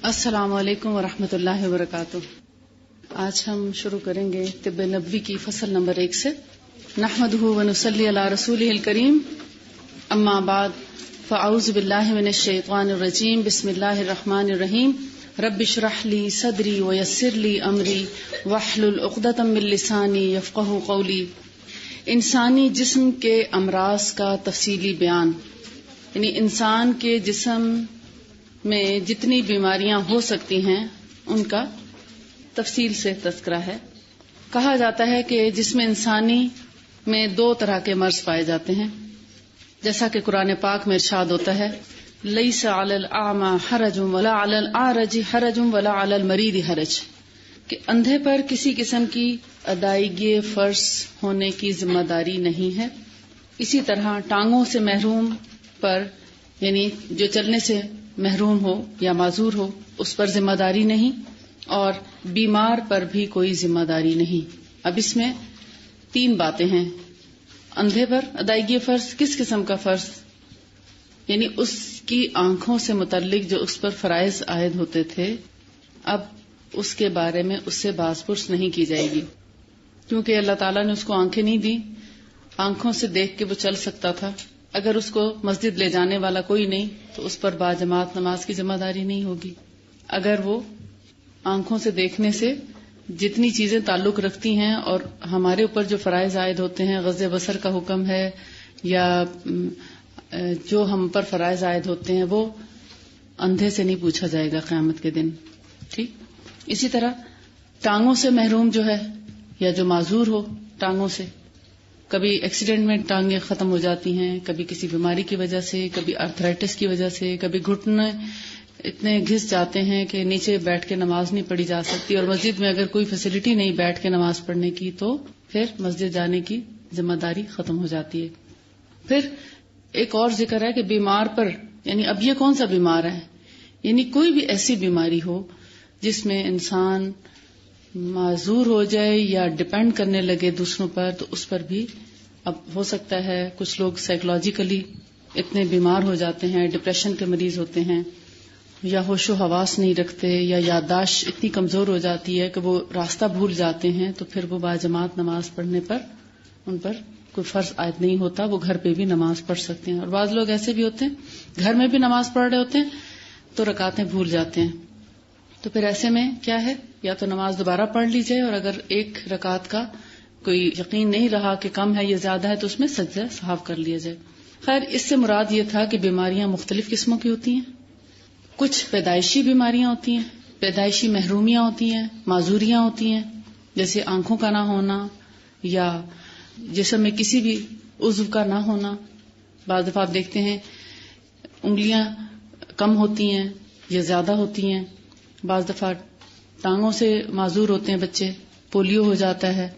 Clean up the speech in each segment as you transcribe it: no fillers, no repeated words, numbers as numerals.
السلام علیکم ورحمۃ اللہ وبرکاتہ۔ آج ہم شروع کریں گے طب نبوی کی فصل نمبر 1 سے۔ نحمدہ ونصلی علی رسولہ الکریم، اما بعد، فاعوذ باللہ من الشیطان الرجیم، بسم اللہ الرحمن الرحیم۔ رب اشرح لی صدری ویسر لی امری واحلل عقدۃ من لسانی یفقہوا قولی۔ انسانی جسم کے امراض کا تفصیلی بیان، یعنی انسان کے جسم میں جتنی بیماریاں ہو سکتی ہیں ان کا تفصیل سے تذکرہ ہے۔ کہا جاتا ہے کہ جسم انسانی میں 2 طرح کے مرض پائے جاتے ہیں، جیسا کہ قرآن پاک میں ارشاد ہوتا ہے، لیس علی الاعمی حرج ولا علی الاعرج حرج ولا علی المریض حرج، کہ اندھے پر کسی قسم کی ادائیگی فرض ہونے کی ذمہ داری نہیں ہے۔ اسی طرح ٹانگوں سے محروم پر، یعنی جو چلنے سے محروم ہو یا معذور ہو، اس پر ذمہ داری نہیں، اور بیمار پر بھی کوئی ذمہ داری نہیں۔ اب اس میں 3 باتیں ہیں۔ اندھے پر ادائیگی فرض، کس قسم کا فرض؟ یعنی اس کی آنکھوں سے متعلق جو اس پر فرائض عائد ہوتے تھے، اب اس کے بارے میں اس سے باز پرس نہیں کی جائے گی، کیونکہ اللہ تعالیٰ نے اس کو آنکھیں نہیں دی، آنکھوں سے دیکھ کے وہ چل سکتا تھا۔ اگر اس کو مسجد لے جانے والا کوئی نہیں تو اس پر باجماعت نماز کی ذمہ داری نہیں ہوگی۔ اگر وہ آنکھوں سے دیکھنے سے جتنی چیزیں تعلق رکھتی ہیں اور ہمارے اوپر جو فرائض عائد ہوتے ہیں، غض بصر کا حکم ہے یا جو ہم پر فرائض عائد ہوتے ہیں، وہ اندھے سے نہیں پوچھا جائے گا قیامت کے دن، ٹھیک۔ اسی طرح ٹانگوں سے محروم جو ہے یا جو معذور ہو ٹانگوں سے، کبھی ایکسیڈنٹ میں ٹانگیں ختم ہو جاتی ہیں، کبھی کسی بیماری کی وجہ سے، کبھی آرتھرائٹس کی وجہ سے، کبھی گھٹنے اتنے گھس جاتے ہیں کہ نیچے بیٹھ کے نماز نہیں پڑھی جا سکتی، اور مسجد میں اگر کوئی فیسلٹی نہیں بیٹھ کے نماز پڑھنے کی تو پھر مسجد جانے کی ذمہ داری ختم ہو جاتی ہے۔ پھر ایک اور ذکر ہے کہ بیمار پر، یعنی اب یہ کون سا بیمار ہے؟ یعنی کوئی بھی ایسی بیماری ہو جس میں انسان معذور ہو جائے یا ڈپینڈ کرنے لگے دوسروں پر، تو اس پر بھی اب ہو سکتا ہے کچھ لوگ سائیکولوجیکلی اتنے بیمار ہو جاتے ہیں، ڈپریشن کے مریض ہوتے ہیں، یا ہوش و حواس نہیں رکھتے، یا یادداشت اتنی کمزور ہو جاتی ہے کہ وہ راستہ بھول جاتے ہیں، تو پھر وہ باجماعت نماز پڑھنے پر ان پر کوئی فرض عائد نہیں ہوتا، وہ گھر پہ بھی نماز پڑھ سکتے ہیں۔ اور بعض لوگ ایسے بھی ہوتے ہیں گھر میں بھی نماز پڑھ رہے ہوتے ہیں تو رکعتیں بھول جاتے ہیں، تو پھر ایسے میں کیا ہے، یا تو نماز دوبارہ پڑھ لی جائے، اور اگر ایک رکعت کا کوئی یقین نہیں رہا کہ کم ہے یا زیادہ ہے تو اس میں سجدہ سہو کر لیا جائے۔ خیر، اس سے مراد یہ تھا کہ بیماریاں مختلف قسموں کی ہوتی ہیں، کچھ پیدائشی بیماریاں ہوتی ہیں، پیدائشی محرومیاں ہوتی ہیں، معذوریاں ہوتی ہیں، جیسے آنکھوں کا نہ ہونا یا جسم میں کسی بھی عضو کا نہ ہونا۔ بعض دفعہ آپ دیکھتے ہیں انگلیاں کم ہوتی ہیں یا زیادہ ہوتی ہیں، بعض دفعہ ٹانگوں سے معذور ہوتے ہیں بچے، پولیو ہو جاتا ہے،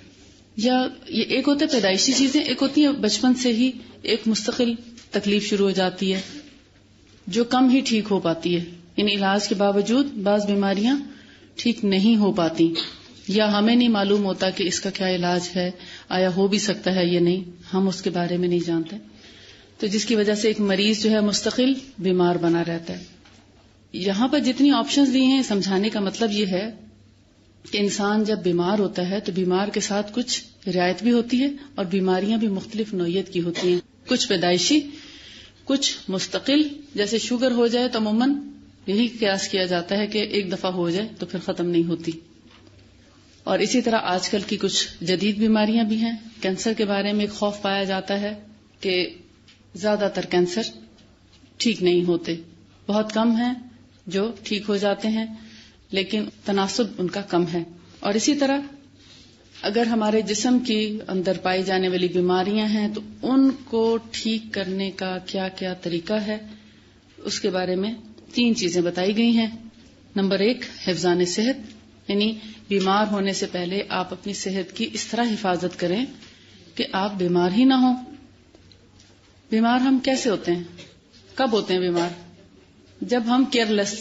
یا یہ ایک ہوتا ہے پیدائشی چیزیں، ایک ہوتی ہے بچپن سے ہی ایک مستقل تکلیف شروع ہو جاتی ہے جو کم ہی ٹھیک ہو پاتی ہے، یعنی علاج کے باوجود بعض بیماریاں ٹھیک نہیں ہو پاتی، یا ہمیں نہیں معلوم ہوتا کہ اس کا کیا علاج ہے، آیا ہو بھی سکتا ہے یا نہیں، ہم اس کے بارے میں نہیں جانتے، تو جس کی وجہ سے ایک مریض جو ہے مستقل بیمار بنا رہتا ہے۔ یہاں پر جتنی آپشنز دی ہیں، سمجھانے کا مطلب یہ ہے کہ انسان جب بیمار ہوتا ہے تو بیمار کے ساتھ کچھ رعایت بھی ہوتی ہے، اور بیماریاں بھی مختلف نوعیت کی ہوتی ہیں، کچھ پیدائشی، کچھ مستقل۔ جیسے شوگر ہو جائے تو عموماً یہی قیاس کیا جاتا ہے کہ ایک دفعہ ہو جائے تو پھر ختم نہیں ہوتی، اور اسی طرح آج کل کی کچھ جدید بیماریاں بھی ہیں۔ کینسر کے بارے میں ایک خوف پایا جاتا ہے کہ زیادہ تر کینسر ٹھیک نہیں ہوتے، بہت کم ہیں جو ٹھیک ہو جاتے ہیں، لیکن تناسب ان کا کم ہے۔ اور اسی طرح اگر ہمارے جسم کی اندر پائی جانے والی بیماریاں ہیں تو ان کو ٹھیک کرنے کا کیا کیا طریقہ ہے، اس کے بارے میں 3 چیزیں بتائی گئی ہیں۔ نمبر 1، حفظان صحت، یعنی بیمار ہونے سے پہلے آپ اپنی صحت کی اس طرح حفاظت کریں کہ آپ بیمار ہی نہ ہوں۔ بیمار ہم کیسے ہوتے ہیں، کب ہوتے ہیں بیمار؟ جب ہم کیئر لیس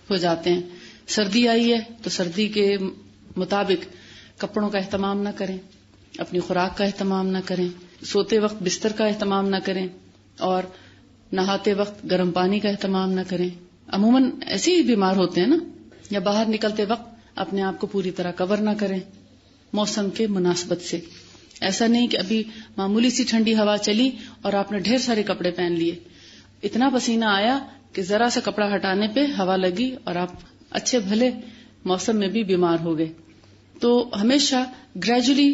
ہو جاتے ہیں۔ سردی آئی ہے تو سردی کے مطابق کپڑوں کا اہتمام نہ کریں، اپنی خوراک کا اہتمام نہ کریں، سوتے وقت بستر کا اہتمام نہ کریں، اور نہاتے وقت گرم پانی کا اہتمام نہ کریں۔ عموماً ایسے ہی بیمار ہوتے ہیں نا، یا باہر نکلتے وقت اپنے آپ کو پوری طرح کور نہ کریں موسم کے مناسبت سے. ایسا نہیں کہ ابھی معمولی سی ٹھنڈی ہوا چلی اور آپ نے ڈھیر سارے کپڑے پہن لیے، اتنا پسینہ آیا کہ ذرا سا کپڑا ہٹانے پہ ہوا لگی اور آپ اچھے بھلے موسم میں بھی بیمار ہو گئے. تو ہمیشہ گریجولی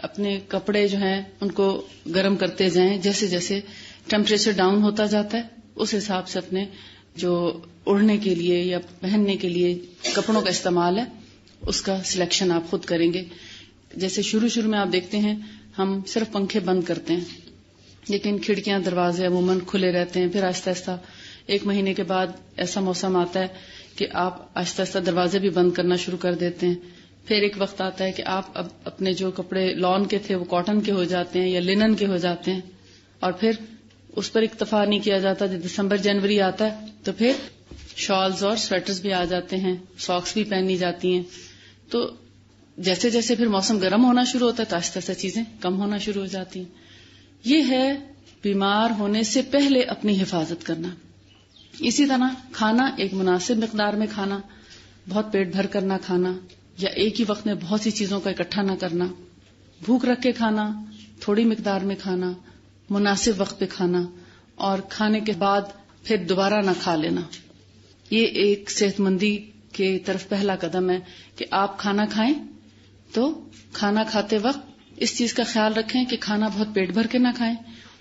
اپنے کپڑے جو ہیں ان کو گرم کرتے جائیں. جیسے جیسے ٹیمپریچر ڈاؤن ہوتا جاتا ہے اس حساب سے اپنے جو اڑنے کے لیے یا پہننے کے لیے کپڑوں کا استعمال ہے اس کا سلیکشن آپ خود کریں گے. جیسے شروع میں آپ دیکھتے ہیں ہم صرف پنکھے بند کرتے ہیں، لیکن کھڑکیاں دروازے عموماً کھلے رہتے ہیں. پھر آہستہ آہستہ 1 مہینے کے بعد ایسا موسم آتا ہے کہ آپ آہستہ آہستہ دروازے بھی بند کرنا شروع کر دیتے ہیں. پھر ایک وقت آتا ہے کہ آپ اب اپنے جو کپڑے لان کے تھے وہ کاٹن کے ہو جاتے ہیں یا لینن کے ہو جاتے ہیں، اور پھر اس پر اکتفا نہیں کیا جاتا. جب دسمبر جنوری آتا ہے تو پھر شالز اور سویٹرز بھی آ جاتے ہیں، ساکس بھی پہنی جاتی ہیں. تو جیسے جیسے پھر موسم گرم ہونا شروع ہوتا ہے تو آہستہ آہستہ چیزیں کم ہونا شروع ہو جاتی ہیں. یہ ہے بیمار ہونے سے پہلے اپنی حفاظت کرنا. اسی طرح کھانا ایک مناسب مقدار میں کھانا، بہت پیٹ بھر کرنا کھانا، یا ایک ہی وقت میں بہت سی چیزوں کا اکٹھا نہ کرنا. بھوک رکھ کے کھانا، تھوڑی مقدار میں کھانا، مناسب وقت پہ کھانا، اور کھانے کے بعد پھر دوبارہ نہ کھا لینا. یہ ایک صحت مندی کی طرف پہلا قدم ہے کہ آپ کھانا کھائیں تو کھانا کھاتے وقت اس چیز کا خیال رکھیں کہ کھانا بہت پیٹ بھر کے نہ کھائیں،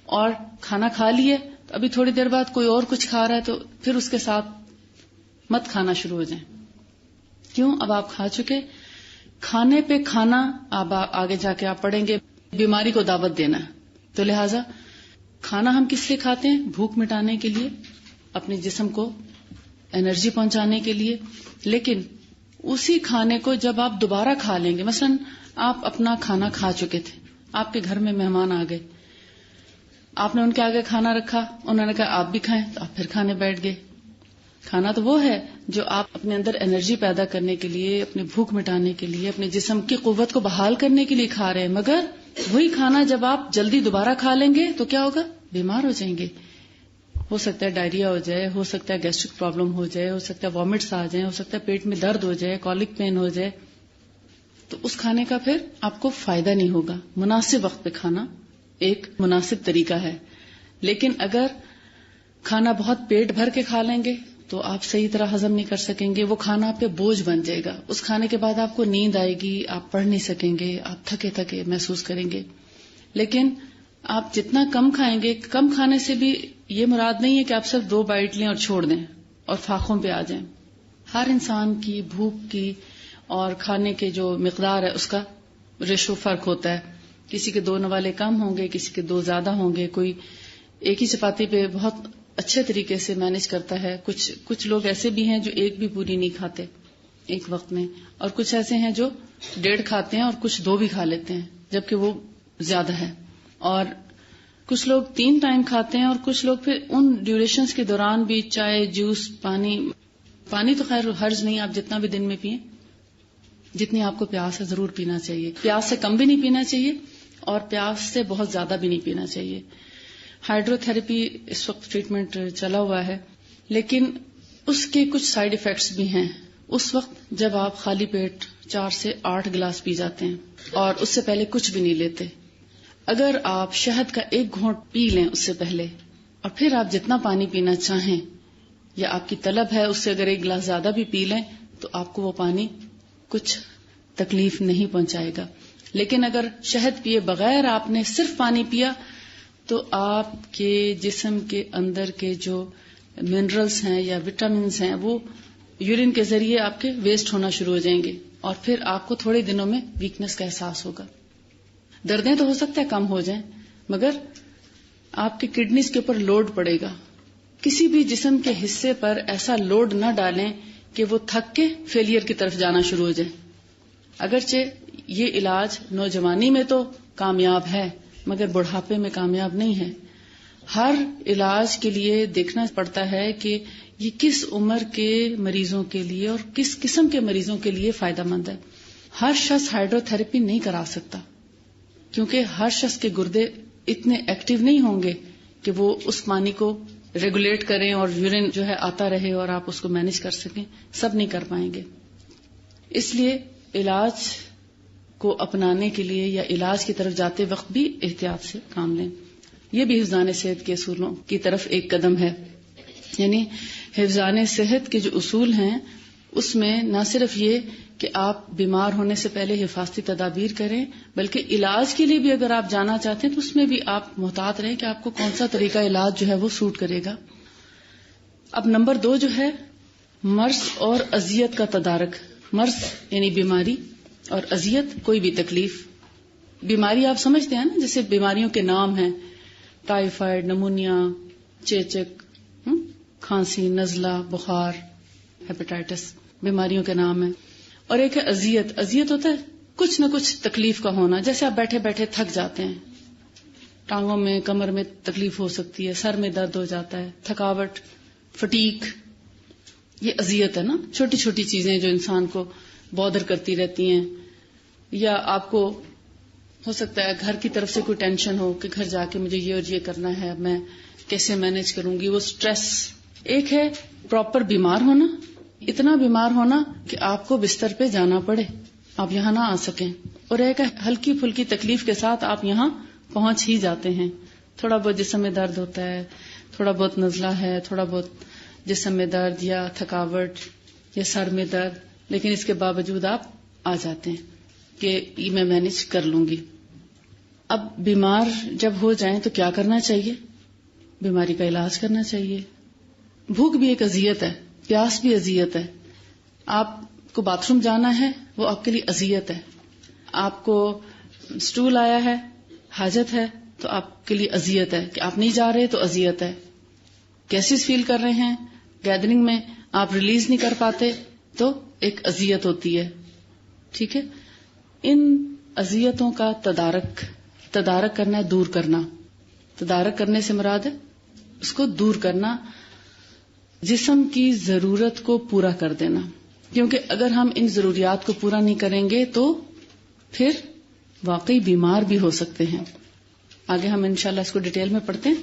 اور کھانا کھا لیے تو ابھی تھوڑی دیر بعد کوئی اور کچھ کھا رہا ہے تو پھر اس کے ساتھ مت کھانا شروع ہو جائیں. کیوں؟ اب آپ کھا چکے. کھانے پہ کھانا اب آگے جا کے آپ پڑھیں گے بیماری کو دعوت دینا ہے. تو لہٰذا کھانا ہم کس لیے کھاتے ہیں؟ بھوک مٹانے کے لیے، اپنے جسم کو انرجی پہنچانے کے لیے. لیکن اسی کھانے کو جب آپ دوبارہ کھا لیں گے، مثلا آپ اپنا کھانا کھا چکے تھے، آپ کے گھر میں مہمان آ گئے، آپ نے ان کے آگے کھانا رکھا، انہوں نے کہا آپ بھی کھائیں، تو آپ پھر کھانے بیٹھ گئے. کھانا تو وہ ہے جو آپ اپنے اندر انرجی پیدا کرنے کے لیے، اپنی بھوک مٹانے کے لیے، اپنے جسم کی قوت کو بحال کرنے کے لیے کھا رہے ہیں. مگر وہی کھانا جب آپ جلدی دوبارہ کھا لیں گے تو کیا ہوگا؟ بیمار ہو جائیں گے. ہو سکتا ہے ڈائریا ہو جائے، ہو سکتا ہے گیسٹرک پرابلم ہو جائے، ہو سکتا ہے وامٹس آ جائیں، ہو سکتا ہے پیٹ میں درد ہو جائے، کولک پین ہو جائے. تو اس کھانے کا پھر آپ کو فائدہ نہیں ہوگا. مناسب وقت پہ کھانا ایک مناسب طریقہ ہے. لیکن اگر کھانا بہت پیٹ بھر کے کھا لیں گے تو آپ صحیح طرح ہضم نہیں کر سکیں گے. وہ کھانا آپ پہ بوجھ بن جائے گا. اس کھانے کے بعد آپ کو نیند آئے گی، آپ پڑھ نہیں سکیں گے، آپ تھکے تھکے محسوس کریں گے. لیکن آپ جتنا کم کھائیں گے، کم کھانے سے بھی یہ مراد نہیں ہے کہ آپ صرف 2 بائٹ لیں اور چھوڑ دیں اور فاقوں پہ آ جائیں. ہر انسان کی بھوک کی اور کھانے کے جو مقدار ہے اس کا ریشو فرق ہوتا ہے. کسی کے 2 نوالے کم ہوں گے، کسی کے 2 زیادہ ہوں گے. کوئی ایک ہی چپاتی پہ بہت اچھے طریقے سے مینج کرتا ہے. کچھ لوگ ایسے بھی ہیں جو ایک بھی پوری نہیں کھاتے ایک وقت میں، اور کچھ ایسے ہیں جو 1.5 کھاتے ہیں اور کچھ 2 بھی کھا لیتے ہیں جبکہ وہ زیادہ ہے. اور کچھ لوگ 3 ٹائم کھاتے ہیں، اور کچھ لوگ پھر ان ڈیوریشنز کے دوران بھی چائے، جوس، پانی تو خیر حرج نہیں، آپ جتنا بھی دن میں پئیں، جتنی آپ کو پیاس ہے ضرور پینا چاہیے. پیاس سے کم بھی نہیں پینا چاہیے اور پیاس سے بہت زیادہ بھی نہیں پینا چاہیے. ہائیڈرو تھراپی اس وقت ٹریٹمنٹ چلا ہوا ہے، لیکن اس کے کچھ سائیڈ ایفیکٹس بھی ہیں. اس وقت جب آپ خالی پیٹ 4 سے 8 گلاس پی جاتے ہیں اور اس سے پہلے کچھ بھی نہیں لیتے، اگر آپ شہد کا 1 گھونٹ پی لیں اس سے پہلے، اور پھر آپ جتنا پانی پینا چاہیں یا آپ کی طلب ہے اس سے اگر 1 گلاس زیادہ بھی پی لیں تو آپ کو وہ پانی کچھ تکلیف نہیں پہنچائے گا. لیکن اگر شہد پیے بغیر آپ نے صرف پانی پیا تو آپ کے جسم کے اندر کے جو منرلز ہیں یا وٹامنز ہیں وہ یورین کے ذریعے آپ کے ویسٹ ہونا شروع ہو جائیں گے، اور پھر آپ کو تھوڑے دنوں میں ویکنس کا احساس ہوگا. دردیں تو ہو سکتا ہے کم ہو جائیں، مگر آپ کے کڈنیز کے اوپر لوڈ پڑے گا. کسی بھی جسم کے حصے پر ایسا لوڈ نہ ڈالیں کہ وہ تھک کے فیلئر کی طرف جانا شروع ہو جائے. اگرچہ یہ علاج نوجوانی میں تو کامیاب ہے مگر بڑھاپے میں کامیاب نہیں ہے. ہر علاج کے لیے دیکھنا پڑتا ہے کہ یہ کس عمر کے مریضوں کے لیے اور کس قسم کے مریضوں کے لیے فائدہ مند ہے. ہر شخص ہائیڈرو تھراپی نہیں کرا سکتا کیونکہ ہر شخص کے گردے اتنے ایکٹیو نہیں ہوں گے کہ وہ اس پانی کو ریگولیٹ کریں اور یورین جو ہے آتا رہے اور آپ اس کو مینج کر سکیں، سب نہیں کر پائیں گے. اس لیے علاج کو اپنانے کے لیے یا علاج کی طرف جاتے وقت بھی احتیاط سے کام لیں. یہ بھی حفظان صحت کے اصولوں کی طرف ایک قدم ہے. یعنی حفظان صحت کے جو اصول ہیں اس میں نہ صرف یہ کہ آپ بیمار ہونے سے پہلے حفاظتی تدابیر کریں، بلکہ علاج کے لیے بھی اگر آپ جانا چاہتے ہیں تو اس میں بھی آپ محتاط رہیں کہ آپ کو کون سا طریقہ علاج جو ہے وہ سوٹ کرے گا. اب نمبر 2 جو ہے مرض اور اذیت کا تدارک. مرض یعنی بیماری اور اذیت کوئی بھی تکلیف. بیماری آپ سمجھتے ہیں نا، جیسے بیماریوں کے نام ہیں ٹائیفائڈ، نمونیا، چیچک، کھانسی، نزلہ، بخار، ہیپیٹائٹس، بیماریوں کے نام ہیں. اور ایک ہے اذیت. اذیت ہوتا ہے کچھ نہ کچھ تکلیف کا ہونا. جیسے آپ بیٹھے بیٹھے تھک جاتے ہیں، ٹانگوں میں، کمر میں تکلیف ہو سکتی ہے، سر میں درد ہو جاتا ہے، تھکاوٹ، فٹیک، یہ اذیت ہے نا. چھوٹی چھوٹی چیزیں جو انسان کو بودر کرتی رہتی ہیں. یا آپ کو ہو سکتا ہے گھر کی طرف سے کوئی ٹینشن ہو کہ گھر جا کے مجھے یہ اور یہ کرنا ہے، اب میں کیسے مینج کروں گی، وہ سٹریس. ایک ہے پراپر بیمار ہونا، اتنا بیمار ہونا کہ آپ کو بستر پہ جانا پڑے، آپ یہاں نہ آ سکیں. اور ایک ہے ہلکی پھلکی تکلیف کے ساتھ آپ یہاں پہنچ ہی جاتے ہیں. تھوڑا بہت جسم میں درد ہوتا ہے، تھوڑا بہت نزلہ ہے، تھوڑا بہت جسم میں درد یا تھکاوٹ یا سر میں درد، لیکن اس کے باوجود آپ آ جاتے ہیں کہ یہ میں مینج کر لوں گی. اب بیمار جب ہو جائیں تو کیا کرنا چاہیے؟ بیماری کا علاج کرنا چاہیے. بھوک بھی ایک اذیت ہے، پیاس بھی اذیت ہے. آپ کو باتھ روم جانا ہے، وہ آپ کے لیے اذیت ہے. آپ کو سٹول آیا ہے، حاجت ہے، تو آپ کے لیے اذیت ہے. کہ آپ نہیں جا رہے تو اذیت ہے. گیسز فیل کر رہے ہیں، گیدرنگ میں آپ ریلیز نہیں کر پاتے تو ایک اذیت ہوتی ہے. ٹھیک ہے. ان اذیتوں کا تدارک کرنا ہے، دور کرنا. تدارک کرنے سے مراد ہے اس کو دور کرنا، جسم کی ضرورت کو پورا کر دینا. کیونکہ اگر ہم ان ضروریات کو پورا نہیں کریں گے تو پھر واقعی بیمار بھی ہو سکتے ہیں. آگے ہم انشاءاللہ اس کو ڈیٹیل میں پڑھتے ہیں.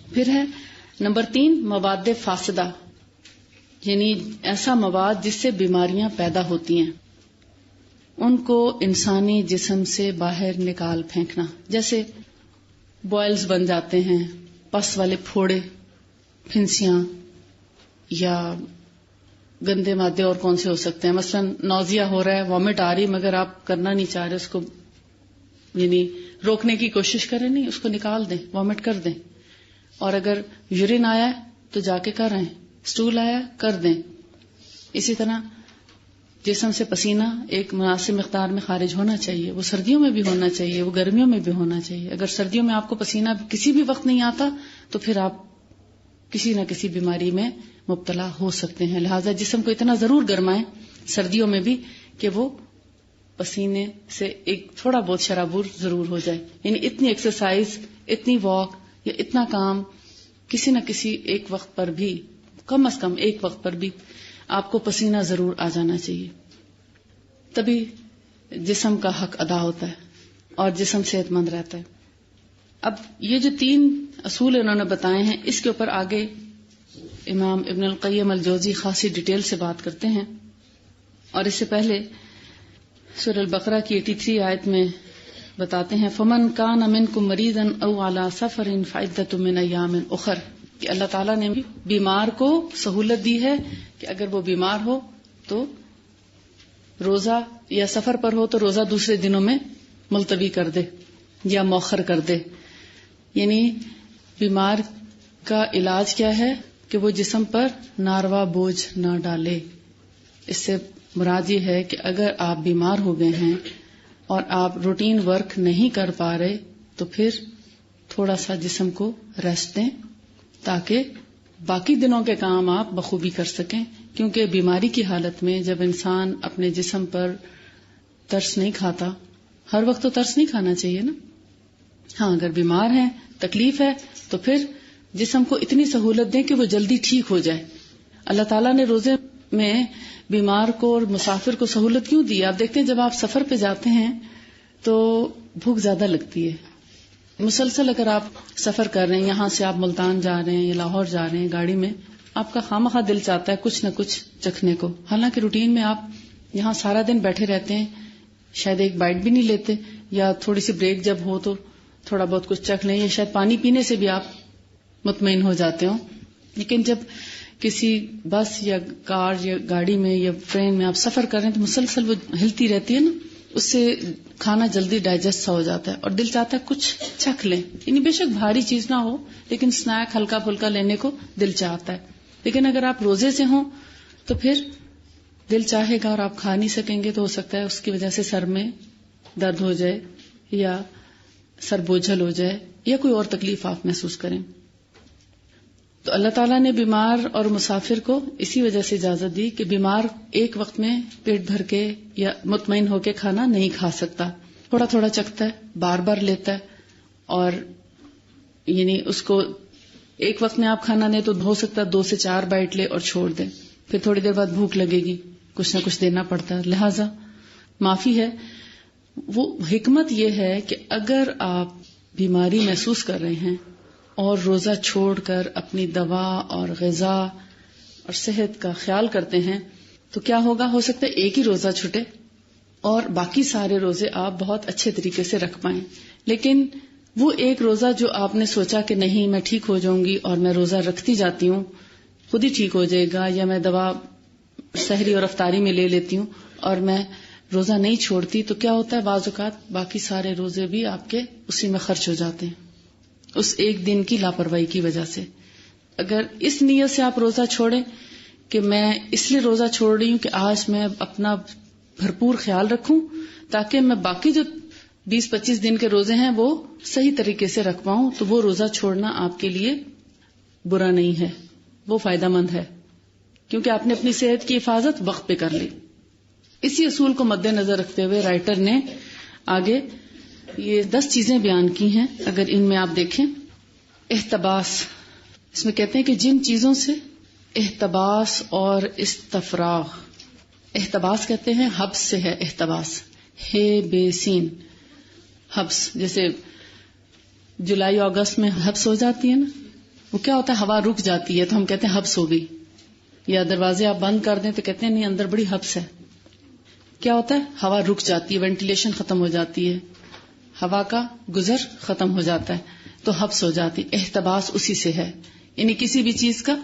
پھر ہے نمبر 3 مواد فاسدہ، یعنی ایسا مواد جس سے بیماریاں پیدا ہوتی ہیں ان کو انسانی جسم سے باہر نکال پھینکنا. جیسے بوائلز بن جاتے ہیں، پس والے پھوڑے، پھنسیاں، یا گندے مادے اور کون سے ہو سکتے ہیں. مثلا نوزیا ہو رہا ہے، وامٹ آ رہی مگر آپ کرنا نہیں چاہ رہے، اس کو یعنی روکنے کی کوشش کریں، نہیں، اس کو نکال دیں، وامٹ کر دیں. اور اگر یورین آیا ہے تو جا کے کر رہے ہیں، سٹول آیا کر دیں. اسی طرح جسم سے پسینہ ایک مناسب مقدار میں خارج ہونا چاہیے. وہ سردیوں میں بھی ہونا چاہیے، وہ گرمیوں میں بھی ہونا چاہیے. اگر سردیوں میں آپ کو پسینہ کسی بھی وقت نہیں آتا تو پھر آپ کسی نہ کسی بیماری میں مبتلا ہو سکتے ہیں. لہٰذا جسم کو اتنا ضرور گرمائیں سردیوں میں بھی کہ وہ پسینے سے ایک تھوڑا بہت شرابور ضرور ہو جائے. یعنی اتنی ایکسرسائز، اتنی واک یا اتنا کام کسی نہ کسی ایک وقت پر بھی، کم از کم ایک وقت پر بھی آپ کو پسینہ ضرور آ جانا چاہیے. تبھی جسم کا حق ادا ہوتا ہے اور جسم صحت مند رہتا ہے. اب یہ جو 3 اصول انہوں نے بتائے ہیں، اس کے اوپر آگے امام ابن القیم الجوزی خاصی ڈیٹیل سے بات کرتے ہیں. اور اس سے پہلے سورہ البقرہ کی 83 آیت میں بتاتے ہیں فَمَنْ كَانَ مِنْكُمْ مَرِيضًا أَوْ عَلَى سَفَرٍ فَعِدَّةٌ مِّنْ أَيَّامٍ أُخَرَ، کہ اللہ تعالیٰ نے بیمار کو سہولت دی ہے کہ اگر وہ بیمار ہو تو روزہ، یا سفر پر ہو تو روزہ دوسرے دنوں میں ملتوی کر دے یا مؤخر کر دے. یعنی بیمار کا علاج کیا ہے کہ وہ جسم پر ناروا بوجھ نہ ڈالے. اس سے مراد یہ ہے کہ اگر آپ بیمار ہو گئے ہیں اور آپ روٹین ورک نہیں کر پا رہے تو پھر تھوڑا سا جسم کو ریسٹ دیں تاکہ باقی دنوں کے کام آپ بخوبی کر سکیں. کیونکہ بیماری کی حالت میں جب انسان اپنے جسم پر ترس نہیں کھاتا، ہر وقت تو ترس نہیں کھانا چاہیے نا. ہاں اگر بیمار ہیں، تکلیف ہے، تو پھر جسم کو اتنی سہولت دیں کہ وہ جلدی ٹھیک ہو جائے. اللہ تعالیٰ نے روزے میں بیمار کو اور مسافر کو سہولت کیوں دی؟ آپ دیکھتے ہیں جب آپ سفر پہ جاتے ہیں تو بھوک زیادہ لگتی ہے، مسلسل اگر آپ سفر کر رہے ہیں، یہاں سے آپ ملتان جا رہے ہیں یا لاہور جا رہے ہیں گاڑی میں، آپ کا خواہ دل چاہتا ہے کچھ نہ کچھ چکھنے کو، حالانکہ روٹین میں آپ یہاں سارا دن بیٹھے رہتے ہیں، شاید ایک بائٹ بھی نہیں لیتے، یا تھوڑی سی بریک جب ہو تو تھوڑا بہت کچھ چکھ لیں، یا شاید پانی پینے سے بھی آپ مطمئن ہو جاتے ہوں. لیکن جب کسی بس یا کار یا گاڑی میں یا ٹرین میں آپ سفر کر رہے ہیں تو مسلسل وہ ہلتی رہتی ہے نا، اس سے کھانا جلدی ڈائجسٹ ہو جاتا ہے اور دل چاہتا ہے کچھ چکھ لیں، یعنی بے شک بھاری چیز نہ ہو لیکن سنیک ہلکا پھلکا لینے کو دل چاہتا ہے. لیکن اگر آپ روزے سے ہوں تو پھر دل چاہے گا اور آپ کھا نہیں سکیں گے، تو ہو سکتا ہے اس کی وجہ سے سر میں درد ہو جائے یا سر بوجھل ہو جائے یا کوئی اور تکلیف آپ محسوس کریں. تو اللہ تعالیٰ نے بیمار اور مسافر کو اسی وجہ سے اجازت دی کہ بیمار ایک وقت میں پیٹ بھر کے یا مطمئن ہو کے کھانا نہیں کھا سکتا، تھوڑا تھوڑا چکھتا ہے، بار بار لیتا ہے، اور یعنی اس کو ایک وقت میں آپ کھانا دیں تو ہو سکتا ہے 2 سے 4 بائٹ لے اور چھوڑ دیں، پھر تھوڑی دیر بعد بھوک لگے گی، کچھ نہ کچھ دینا پڑتا ہے. لہذا معافی ہے. وہ حکمت یہ ہے کہ اگر آپ بیماری محسوس کر رہے ہیں اور روزہ چھوڑ کر اپنی دوا اور غذا اور صحت کا خیال کرتے ہیں تو کیا ہوگا، ہو سکتا ہے ایک ہی روزہ چھٹے اور باقی سارے روزے آپ بہت اچھے طریقے سے رکھ پائیں. لیکن وہ ایک روزہ جو آپ نے سوچا کہ نہیں میں ٹھیک ہو جاؤں گی اور میں روزہ رکھتی جاتی ہوں، خود ہی ٹھیک ہو جائے گا، یا میں دوا سحری اور افطاری میں لے لیتی ہوں اور میں روزہ نہیں چھوڑتی، تو کیا ہوتا ہے بعض اوقات باقی سارے روزے بھی آپ کے اسی میں خرچ ہو جاتے ہیں اس ایک دن کی لاپرواہی کی وجہ سے. اگر اس نیت سے آپ روزہ چھوڑیں کہ میں اس لیے روزہ چھوڑ رہی ہوں کہ آج میں اپنا بھرپور خیال رکھوں تاکہ میں باقی جو 20-25 دن کے روزے ہیں وہ صحیح طریقے سے رکھ پاؤں، تو وہ روزہ چھوڑنا آپ کے لیے برا نہیں ہے، وہ فائدہ مند ہے، کیونکہ آپ نے اپنی صحت کی حفاظت وقت پہ کر لی. اسی اصول کو مد نظر رکھتے ہوئے رائٹر نے آگے یہ 10 چیزیں بیان کی ہیں. اگر ان میں آپ دیکھیں، احتباس، اس میں کہتے ہیں کہ جن چیزوں سے احتباس اور استفراغ، احتباس کہتے ہیں حبس سے ہے، احتباس ہے بے سین، حبس، جیسے جولائی اگست میں حبس ہو جاتی ہے نا، وہ کیا ہوتا ہے، ہوا رک جاتی ہے تو ہم کہتے ہیں حبس ہو گئی، یا دروازے آپ بند کر دیں تو کہتے ہیں نہیں اندر بڑی حبس ہے. کیا ہوتا ہے، ہوا رک جاتی ہے، وینٹیلیشن ختم ہو جاتی ہے، ہوا کا گزر ختم ہو جاتا ہے تو حبس ہو جاتی. احتباس اسی سے ہے، یعنی کسی بھی چیز کا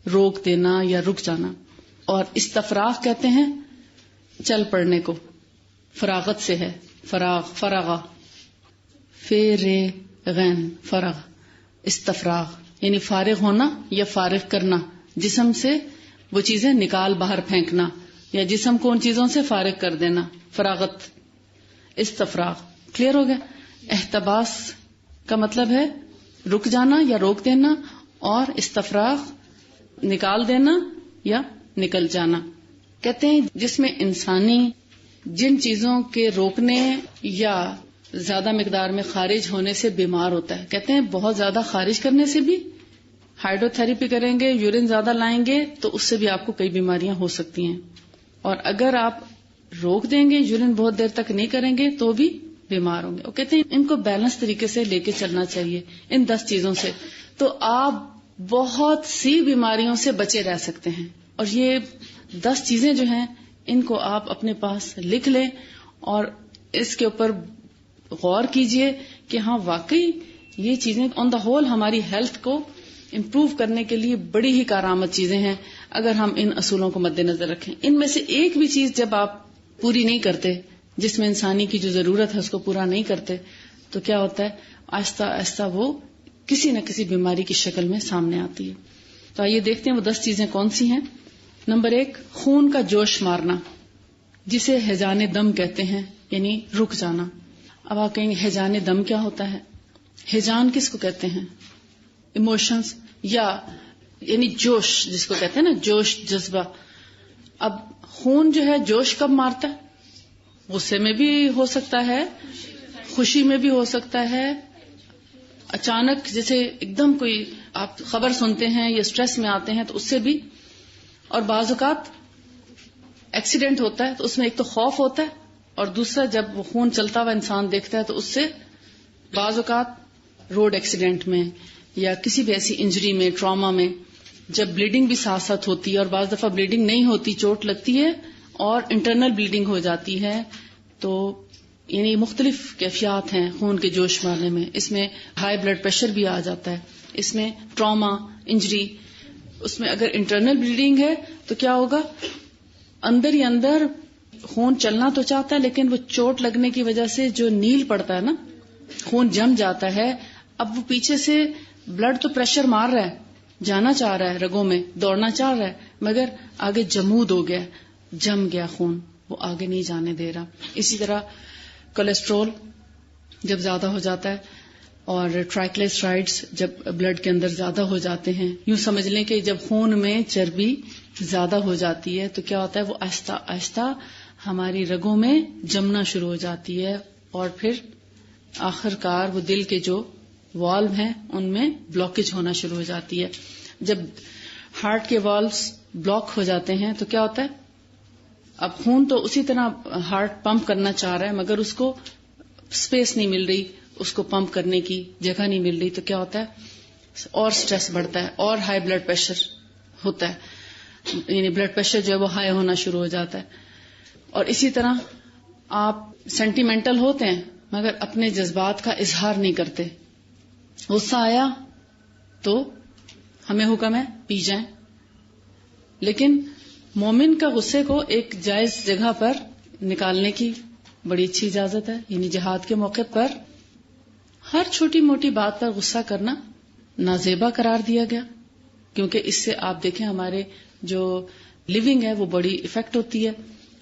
روک دینا یا رک جانا. اور استفراغ کہتے ہیں چل پڑنے کو، فراغت سے ہے، فراغ، فرغا، غین، فرغ، استفراغ یعنی فارغ ہونا یا فارغ کرنا، جسم سے وہ چیزیں نکال باہر پھینکنا یا جسم کو ان چیزوں سے فارغ کر دینا، فراغت، استفراغ. کلیئر ہو گیا؟ احتباس کا مطلب ہے رک جانا یا روک دینا، اور استفراغ نکال دینا یا نکل جانا. کہتے ہیں جس میں انسانی جن چیزوں کے روکنے یا زیادہ مقدار میں خارج ہونے سے بیمار ہوتا ہے، کہتے ہیں بہت زیادہ خارج کرنے سے بھی، ہائیڈرو تھراپی کریں گے، یورین زیادہ لائیں گے تو اس سے بھی آپ کو کئی بیماریاں ہو سکتی ہیں، اور اگر آپ روک دیں گے، یورین بہت دیر تک نہیں کریں گے تو بھی بیمار ہوں گے. وہ کہتے ہیں ان کو بیلنس طریقے سے لے کے چلنا چاہیے ان 10 چیزوں سے، تو آپ بہت سی بیماریوں سے بچے رہ سکتے ہیں. اور یہ 10 چیزیں جو ہیں ان کو آپ اپنے پاس لکھ لیں اور اس کے اوپر غور کیجئے کہ ہاں واقعی یہ چیزیں آن دا ہول ہماری ہیلتھ کو امپروو کرنے کے لیے بڑی ہی کارآمد چیزیں ہیں اگر ہم ان اصولوں کو مد نظر رکھیں. ان میں سے ایک بھی چیز جب آپ پوری نہیں کرتے، جس میں انسانی کی جو ضرورت ہے اس کو پورا نہیں کرتے، تو کیا ہوتا ہے، آہستہ آہستہ وہ کسی نہ کسی بیماری کی شکل میں سامنے آتی ہے. تو آئیے دیکھتے ہیں وہ 10 چیزیں کون سی ہیں. نمبر 1، خون کا جوش مارنا، جسے ہیجان دم کہتے ہیں، یعنی رک جانا. اب آپ کہیں گے ہیجان دم کیا ہوتا ہے؟ ہیجان کس کو کہتے ہیں؟ ایموشنز، یا یعنی جوش جس کو کہتے ہیں نا، جوش، جذبہ. اب خون جو ہے جوش کب مارتا ہے؟ غصے میں بھی ہو سکتا ہے، خوشی میں بھی ہو سکتا ہے، اچانک جیسے ایک دم کوئی آپ خبر سنتے ہیں یا سٹریس میں آتے ہیں تو اس سے بھی، اور بعض اوقات ایکسیڈنٹ ہوتا ہے تو اس میں ایک تو خوف ہوتا ہے، اور دوسرا جب وہ خون چلتا ہوا انسان دیکھتا ہے تو اس سے بعض اوقات روڈ ایکسیڈنٹ میں یا کسی بھی ایسی انجری میں، ٹراما میں، جب بلیڈنگ بھی ساتھ ساتھ ہوتی ہے اور بعض دفعہ بلیڈنگ نہیں ہوتی، چوٹ لگتی ہے اور انٹرنل بلیڈنگ ہو جاتی ہے، تو یعنی مختلف کیفیات ہیں خون کے جوش مارنے میں. اس میں ہائی بلڈ پریشر بھی آ جاتا ہے، اس میں ٹراما، انجری. اس میں اگر انٹرنل بلیڈنگ ہے تو کیا ہوگا، اندر ہی اندر خون چلنا تو چاہتا ہے لیکن وہ چوٹ لگنے کی وجہ سے جو نیل پڑتا ہے نا، خون جم جاتا ہے. اب وہ پیچھے سے بلڈ تو پریشر مار رہا ہے، جانا چاہ رہا ہے رگوں میں، دوڑنا چاہ رہا ہے، مگر آگے جمود ہو گیا، جم گیا خون، وہ آگے نہیں جانے دے رہا. اسی طرح کولیسٹرول جب زیادہ ہو جاتا ہے اور ٹرائیکلیسرائڈز جب بلڈ کے اندر زیادہ ہو جاتے ہیں، یوں سمجھ لیں کہ جب خون میں چربی زیادہ ہو جاتی ہے تو کیا ہوتا ہے، وہ آہستہ آہستہ ہماری رگوں میں جمنا شروع ہو جاتی ہے اور پھر آخر کار وہ دل کے جو والو ہیں ان میں بلاکیج ہونا شروع ہو جاتی ہے. جب ہارٹ کے والوز بلاک ہو جاتے ہیں تو کیا ہوتا ہے، اب خون تو اسی طرح ہارٹ پمپ کرنا چاہ رہا ہے مگر اس کو اسپیس نہیں مل رہی، اس کو پمپ کرنے کی جگہ نہیں مل رہی، تو کیا ہوتا ہے اور سٹریس بڑھتا ہے اور ہائی بلڈ پریشر ہوتا ہے، یعنی بلڈ پریشر جو ہے وہ ہائی ہونا شروع ہو جاتا ہے. اور اسی طرح آپ سینٹیمنٹل ہوتے ہیں مگر اپنے جذبات کا اظہار نہیں کرتے. غصہ آیا تو ہمیں حکم ہے پی جائیں، لیکن مومن کا غصے کو ایک جائز جگہ پر نکالنے کی بڑی اچھی اجازت ہے. یعنی جہاد کے موقع پر ہر چھوٹی موٹی بات پر غصہ کرنا نازیبا قرار دیا گیا، کیونکہ اس سے آپ دیکھیں ہمارے جو لیونگ ہے وہ بڑی افیکٹ ہوتی ہے،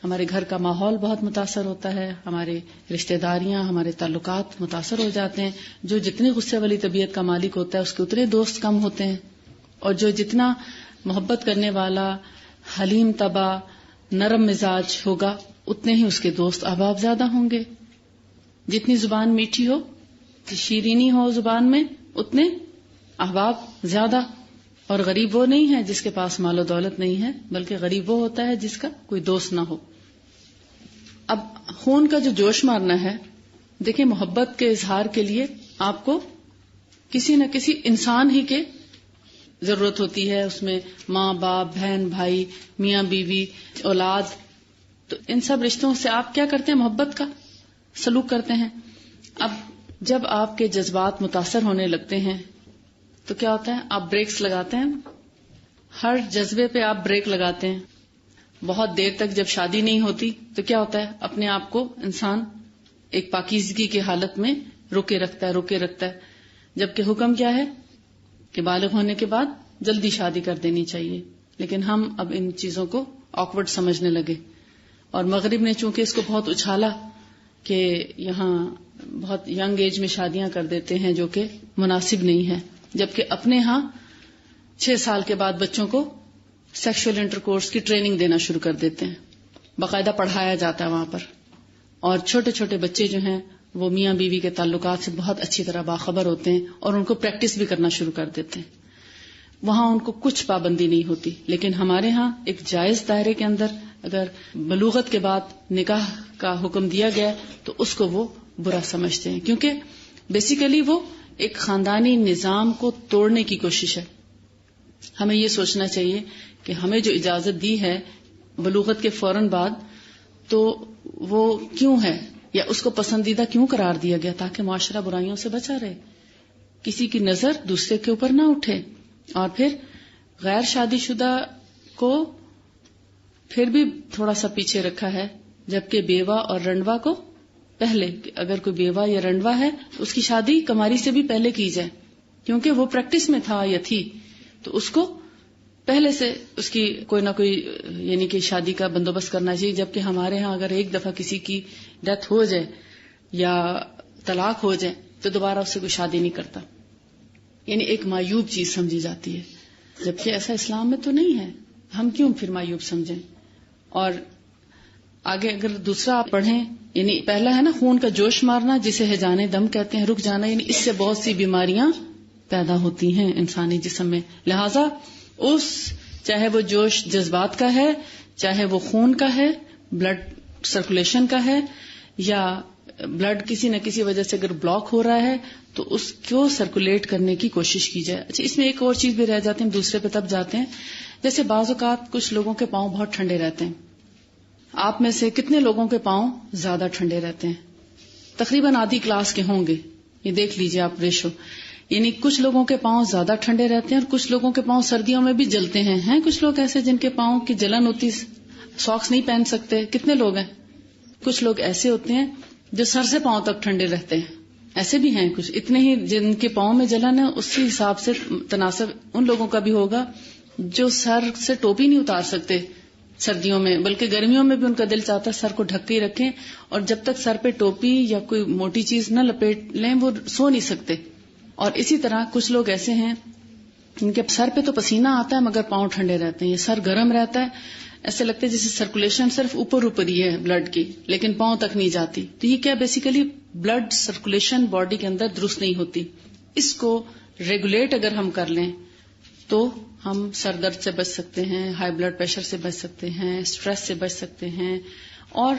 ہمارے گھر کا ماحول بہت متاثر ہوتا ہے، ہمارے رشتہ داریاں، ہمارے تعلقات متاثر ہو جاتے ہیں. جو جتنی غصے والی طبیعت کا مالک ہوتا ہے اس کے اتنے دوست کم ہوتے ہیں، اور جو جتنا محبت کرنے والا، حلیم طبع، نرم مزاج ہوگا اتنے ہی اس کے دوست احباب زیادہ ہوں گے. جتنی زبان میٹھی ہو، شیرینی ہو زبان میں، اتنے احباب زیادہ. اور غریب وہ نہیں ہے جس کے پاس مال و دولت نہیں ہے، بلکہ غریب وہ ہوتا ہے جس کا کوئی دوست نہ ہو. اب خون کا جو جوش مارنا ہے، دیکھیں محبت کے اظہار کے لیے آپ کو کسی نہ کسی انسان ہی کے ضرورت ہوتی ہے. اس میں ماں باپ، بہن بھائی، میاں بیوی، اولاد، تو ان سب رشتوں سے آپ کیا کرتے ہیں، محبت کا سلوک کرتے ہیں. اب جب آپ کے جذبات متاثر ہونے لگتے ہیں تو کیا ہوتا ہے، آپ بریکس لگاتے ہیں، ہر جذبے پہ آپ بریک لگاتے ہیں. بہت دیر تک جب شادی نہیں ہوتی تو کیا ہوتا ہے، اپنے آپ کو انسان ایک پاکیزگی کی حالت میں روکے رکھتا ہے، جبکہ حکم کیا ہے کہ بالغ ہونے کے بعد جلدی شادی کر دینی چاہیے. لیکن ہم اب ان چیزوں کو آکورڈ سمجھنے لگے، اور مغرب نے چونکہ اس کو بہت اچھالا کہ یہاں بہت ینگ ایج میں شادیاں کر دیتے ہیں جو کہ مناسب نہیں ہے، جبکہ اپنے ہاں 6 سال کے بعد بچوں کو سیکشول انٹرکورس کی ٹریننگ دینا شروع کر دیتے ہیں، باقاعدہ پڑھایا جاتا ہے وہاں پر. اور چھوٹے چھوٹے بچے جو ہیں وہ میاں بیوی کے تعلقات سے بہت اچھی طرح باخبر ہوتے ہیں اور ان کو پریکٹس بھی کرنا شروع کر دیتے ہیں. وہاں ان کو کچھ پابندی نہیں ہوتی. لیکن ہمارے ہاں ایک جائز دائرے کے اندر اگر بلوغت کے بعد نکاح کا حکم دیا گیا تو اس کو وہ برا سمجھتے ہیں، کیونکہ بیسیکلی وہ ایک خاندانی نظام کو توڑنے کی کوشش ہے. ہمیں یہ سوچنا چاہیے کہ ہمیں جو اجازت دی ہے بلوغت کے فوراً بعد تو وہ کیوں ہے، یا اس کو پسندیدہ کیوں قرار دیا گیا، تاکہ معاشرہ برائیوں سے بچا رہے، کسی کی نظر دوسرے کے اوپر نہ اٹھے. اور پھر غیر شادی شدہ کو پھر بھی تھوڑا سا پیچھے رکھا ہے، جبکہ بیوہ اور رنڈوا کو پہلے، اگر کوئی بیوہ یا رنڈوا ہے اس کی شادی کماری سے بھی پہلے کی جائے، کیونکہ وہ پریکٹس میں تھا یا تھی، تو اس کو پہلے سے اس کی کوئی نہ کوئی یعنی کہ شادی کا بندوبست کرنا چاہیے. جبکہ ہمارے ہاں اگر ایک دفعہ کسی کی ڈیتھ ہو جائے یا طلاق ہو جائے تو دوبارہ اس سے کوئی شادی نہیں کرتا، یعنی ایک معیوب چیز سمجھی جاتی ہے، جبکہ ایسا اسلام میں تو نہیں ہے. ہم کیوں پھر معیوب سمجھیں؟ اور آگے اگر دوسرا آپ پڑھیں، یعنی پہلا ہے نا خون کا جوش مارنا، جسے ہجان دم کہتے ہیں، رک جانا، یعنی اس سے بہت سی بیماریاں پیدا ہوتی ہیں انسانی جسم میں. لہذا چاہے وہ جوش جذبات کا ہے، چاہے وہ خون کا ہے، بلڈ سرکولیشن کا ہے، یا بلڈ کسی نہ کسی وجہ سے اگر بلاک ہو رہا ہے تو اس کو سرکولیٹ کرنے کی کوشش کی جائے. اچھا، اس میں ایک اور چیز بھی رہ جاتی ہے، ہم دوسرے پہ تب جاتے ہیں. جیسے بعض اوقات کچھ لوگوں کے پاؤں بہت ٹھنڈے رہتے ہیں. آپ میں سے کتنے لوگوں کے پاؤں زیادہ ٹھنڈے رہتے ہیں؟ تقریباً آدھی کلاس کے ہوں گے. یہ دیکھ لیجئے آپ ریشو، یعنی کچھ لوگوں کے پاؤں زیادہ ٹھنڈے رہتے ہیں اور کچھ لوگوں کے پاؤں سردیوں میں بھی جلتے ہیں. ہیں کچھ لوگ ایسے جن کے پاؤں کی جلن ہوتی، ساکس نہیں پہن سکتے. کتنے لوگ ہیں؟ کچھ لوگ ایسے ہوتے ہیں جو سر سے پاؤں تک ٹھنڈے رہتے ہیں. ایسے بھی ہیں کچھ. اتنے ہی جن کے پاؤں میں جلن ہے اسی حساب سے تناسب ان لوگوں کا بھی ہوگا جو سر سے ٹوپی نہیں اتار سکتے سردیوں میں، بلکہ گرمیوں میں بھی ان کا دل چاہتا ہے سر کو ڈھک کے ہی رکھیں، اور جب تک سر پہ ٹوپی یا کوئی موٹی چیز نہ لپیٹ لیں وہ سو نہیں سکتے. اور اسی طرح کچھ لوگ ایسے ہیں ان کے سر پہ تو پسینہ آتا ہے مگر پاؤں ٹھنڈے رہتے ہیں. یہ سر گرم رہتا ہے، ایسے لگتا ہے جیسے سرکولیشن صرف اوپر ہی ہے بلڈ کی، لیکن پاؤں تک نہیں جاتی. تو یہ کیا بیسیکلی بلڈ سرکولیشن باڈی کے اندر درست نہیں ہوتی. اس کو ریگولیٹ اگر ہم کر لیں تو ہم سر درد سے بچ سکتے ہیں، ہائی بلڈ پریشر سے بچ سکتے ہیں، اسٹریس سے بچ سکتے ہیں، اور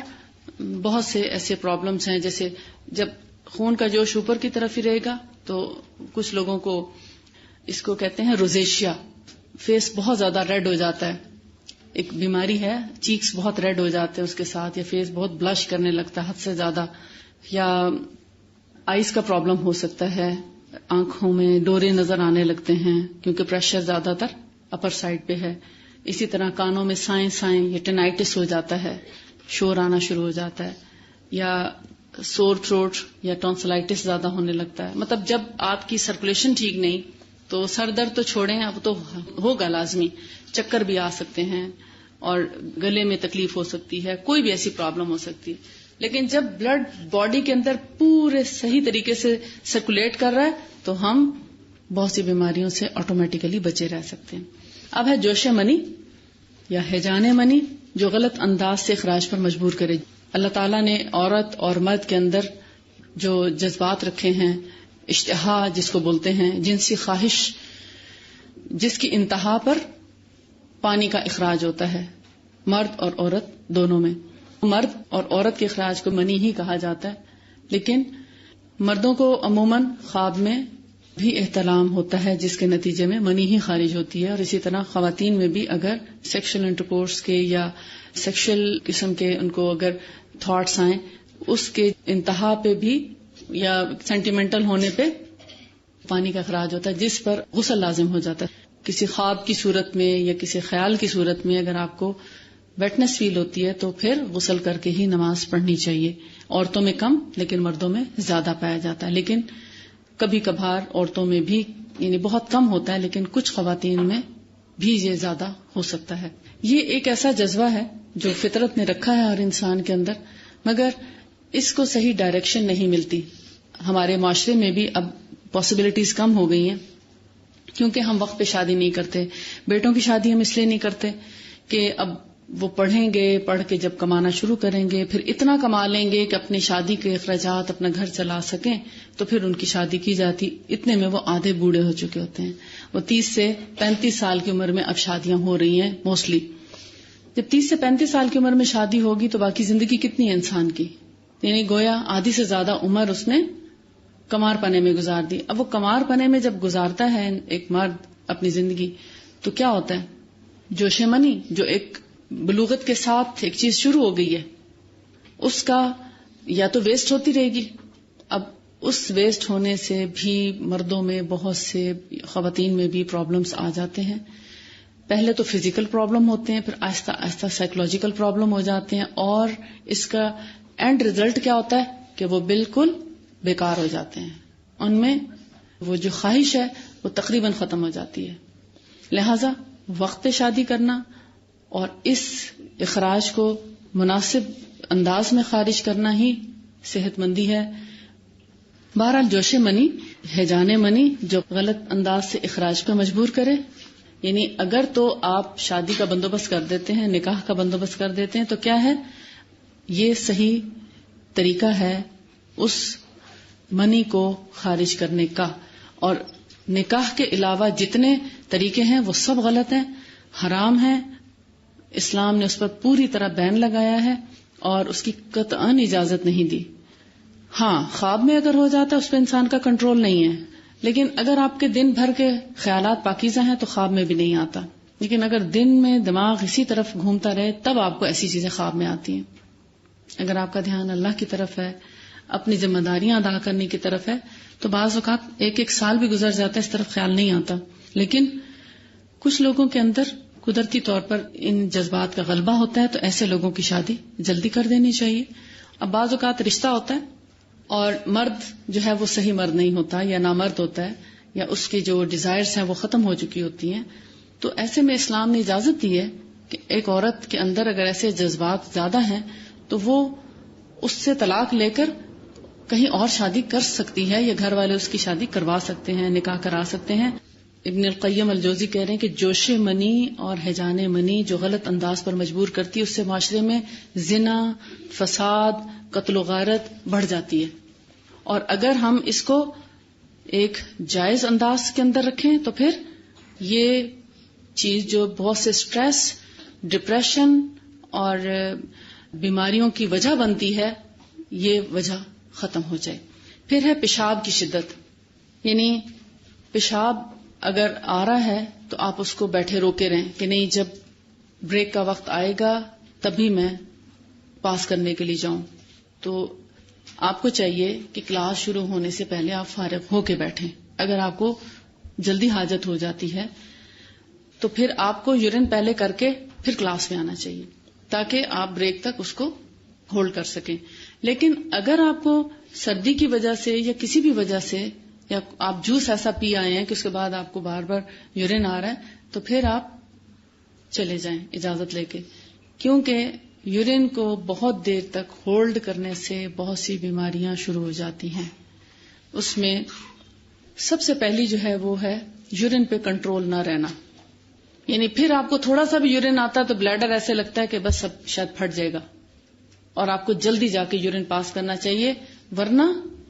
بہت سے ایسے پرابلمس ہیں. جیسے جب خون کا جوش اوپر کی طرف ہی رہے گا تو کچھ لوگوں کو اس کو کہتے ہیں روزیشیا، فیس بہت زیادہ ریڈ ہو جاتا ہے. ایک بیماری ہے، چیکس بہت ریڈ ہو جاتے ہیں اس کے ساتھ، یا فیس بہت بلش کرنے لگتا ہے حد سے زیادہ، یا آئیز کا پرابلم ہو سکتا ہے، آنکھوں میں ڈورے نظر آنے لگتے ہیں کیونکہ پریشر زیادہ تر اپر سائڈ پہ ہے. اسی طرح کانوں میں سائیں یا ٹینائٹس ہو جاتا ہے، شور آنا شروع ہو جاتا ہے، یا سور تھروٹ یا ٹونسلائٹس زیادہ ہونے لگتا ہے. مطلب جب آپ کی سرکولیشن ٹھیک نہیں تو سر درد تو چھوڑیں، اب تو ہوگا لازمی، چکر بھی آ سکتے ہیں اور گلے میں تکلیف ہو سکتی ہے، کوئی بھی ایسی پرابلم ہو سکتی ہے. لیکن جب بلڈ باڈی کے اندر پورے صحیح طریقے سے سرکولیٹ کر رہا ہے تو ہم بہت سی بیماریوں سے آٹومیٹیکلی بچے رہ سکتے ہیں. اب ہے جوش منی یا ہیجان منی جو غلط انداز سے اخراج پر مجبور کرے. اللہ تعالیٰ نے عورت اور مرد کے اندر جو جذبات رکھے ہیں، اشتہا جس کو بولتے ہیں، جنسی خواہش جس کی انتہا پر پانی کا اخراج ہوتا ہے، مرد اور عورت دونوں میں. مرد اور عورت کے اخراج کو منی ہی کہا جاتا ہے، لیکن مردوں کو عموماً خواب میں بھی احتلام ہوتا ہے جس کے نتیجے میں منی ہی خارج ہوتی ہے. اور اسی طرح خواتین میں بھی اگر سیکشل انٹرکورس کے یا سیکشل قسم کے ان کو اگر تھاٹس آئیں، اس کے انتہا پہ بھی یا سینٹیمنٹل ہونے پہ پانی کا اخراج ہوتا ہے جس پر غسل لازم ہو جاتا ہے. کسی خواب کی صورت میں یا کسی خیال کی صورت میں اگر آپ کو ویٹنس فیل ہوتی ہے تو پھر غسل کر کے ہی نماز پڑھنی چاہیے. عورتوں میں کم لیکن مردوں میں زیادہ پایا جاتا ہے، لیکن کبھی کبھار عورتوں میں بھی یعنی بہت کم ہوتا ہے، لیکن کچھ خواتین میں بھی یہ زیادہ ہو سکتا ہے. یہ ایک ایسا جذبہ ہے جو فطرت نے رکھا ہے ہر انسان کے اندر، مگر اس کو صحیح ڈائریکشن نہیں ملتی. ہمارے معاشرے میں بھی اب پاسبلٹیز کم ہو گئی ہیں کیونکہ ہم وقت پہ شادی نہیں کرتے. بیٹوں کی شادی ہم اس لیے نہیں کرتے کہ اب وہ پڑھیں گے، پڑھ کے جب کمانا شروع کریں گے پھر اتنا کما لیں گے کہ اپنی شادی کے اخراجات اپنا گھر چلا سکیں، تو پھر ان کی شادی کی جاتی. اتنے میں وہ آدھے بوڑھے ہو چکے ہوتے ہیں. وہ 30 سے 35 سال کی عمر میں اب شادیاں ہو رہی ہیں موسٹلی. جب 30 سے 35 سال کی عمر میں شادی ہوگی تو باقی زندگی کتنی ہے انسان کی؟ یعنی گویا آدھی سے زیادہ عمر اس نے کمار پنے میں گزار دی. اب وہ کمار پنے میں جب گزارتا ہے ایک مرد اپنی زندگی تو کیا ہوتا ہے؟ جوش منی جو ایک بلوغت کے ساتھ ایک چیز شروع ہو گئی ہے اس کا یا تو ویسٹ ہوتی رہے گی. اب اس ویسٹ ہونے سے بھی مردوں میں بہت سے خواتین میں بھی پرابلمز آ جاتے ہیں. پہلے تو فزیکل پرابلم ہوتے ہیں، پھر آہستہ آہستہ سائیکولوجیکل پرابلم ہو جاتے ہیں، اور اس کا اینڈ ریزلٹ کیا ہوتا ہے کہ وہ بالکل بیکار ہو جاتے ہیں. ان میں وہ جو خواہش ہے وہ تقریباً ختم ہو جاتی ہے. لہذا وقت پہ شادی کرنا اور اس اخراج کو مناسب انداز میں خارج کرنا ہی صحت مندی ہے. بہرحال جوش منی، ہیجان منی جو غلط انداز سے اخراج پہ مجبور کرے، یعنی اگر تو آپ شادی کا بندوبست کر دیتے ہیں، نکاح کا بندوبست کر دیتے ہیں تو کیا ہے، یہ صحیح طریقہ ہے اس منی کو خارج کرنے کا. اور نکاح کے علاوہ جتنے طریقے ہیں وہ سب غلط ہیں، حرام ہیں. اسلام نے اس پر پوری طرح بین لگایا ہے اور اس کی قطعاً اجازت نہیں دی. ہاں خواب میں اگر ہو جاتا ہے اس پہ انسان کا کنٹرول نہیں ہے، لیکن اگر آپ کے دن بھر کے خیالات پاکیزہ ہیں تو خواب میں بھی نہیں آتا. لیکن اگر دن میں دماغ اسی طرف گھومتا رہے تب آپ کو ایسی چیزیں خواب میں آتی ہیں. اگر آپ کا دھیان اللہ کی طرف ہے، اپنی ذمہ داریاں ادا کرنے کی طرف ہے، تو بعض اوقات ایک سال بھی گزر جاتا ہے اس طرف خیال نہیں آتا. لیکن کچھ لوگوں کے اندر قدرتی طور پر ان جذبات کا غلبہ ہوتا ہے، تو ایسے لوگوں کی شادی جلدی کر دینی چاہیے. اب بعض اوقات رشتہ ہوتا ہے اور مرد جو ہے وہ صحیح مرد نہیں ہوتا یا نامرد ہوتا ہے، یا اس کی جو ڈیزائرز ہیں وہ ختم ہو چکی ہوتی ہیں، تو ایسے میں اسلام نے اجازت دی ہے کہ ایک عورت کے اندر اگر ایسے جذبات زیادہ ہیں تو وہ اس سے طلاق لے کر کہیں اور شادی کر سکتی ہے، یا گھر والے اس کی شادی کروا سکتے ہیں، نکاح کرا سکتے ہیں. ابن القیم الجوزی کہہ رہے ہیں کہ جوش منی اور ہیجان منی جو غلط انداز پر مجبور کرتی ہے، اس سے معاشرے میں زنا، فساد، قتل و غارت بڑھ جاتی ہے. اور اگر ہم اس کو ایک جائز انداز کے اندر رکھیں تو پھر یہ چیز جو بہت سے سٹریس، ڈپریشن اور بیماریوں کی وجہ بنتی ہے، یہ وجہ ختم ہو جائے. پھر ہے پیشاب کی شدت، یعنی پیشاب اگر آ رہا ہے تو آپ اس کو بیٹھے روکے رہیں کہ نہیں، جب بریک کا وقت آئے گا تبھی میں پاس کرنے کے لیے جاؤں. تو آپ کو چاہیے کہ کلاس شروع ہونے سے پہلے آپ فارغ ہو کے بیٹھیں. اگر آپ کو جلدی حاجت ہو جاتی ہے تو پھر آپ کو یورین پہلے کر کے پھر کلاس میں آنا چاہیے تاکہ آپ بریک تک اس کو ہولڈ کر سکیں. لیکن اگر آپ کو سردی کی وجہ سے یا کسی بھی وجہ سے، یا آپ جوس ایسا پی آئے ہیں کہ اس کے بعد آپ کو بار بار یورین آ رہا ہے، تو پھر آپ چلے جائیں اجازت لے کے، کیونکہ یورین کو بہت دیر تک ہولڈ کرنے سے بہت سی بیماریاں شروع ہو جاتی ہیں. اس میں سب سے پہلی جو ہے وہ ہے یورین پہ کنٹرول نہ رہنا. یعنی پھر آپ کو تھوڑا سا بھی یورین آتا ہے تو بلیڈر ایسے لگتا ہے کہ بس اب شاید پھٹ جائے گا، اور آپ کو جلدی جا کے یورین پاس کرنا چاہیے، ورنہ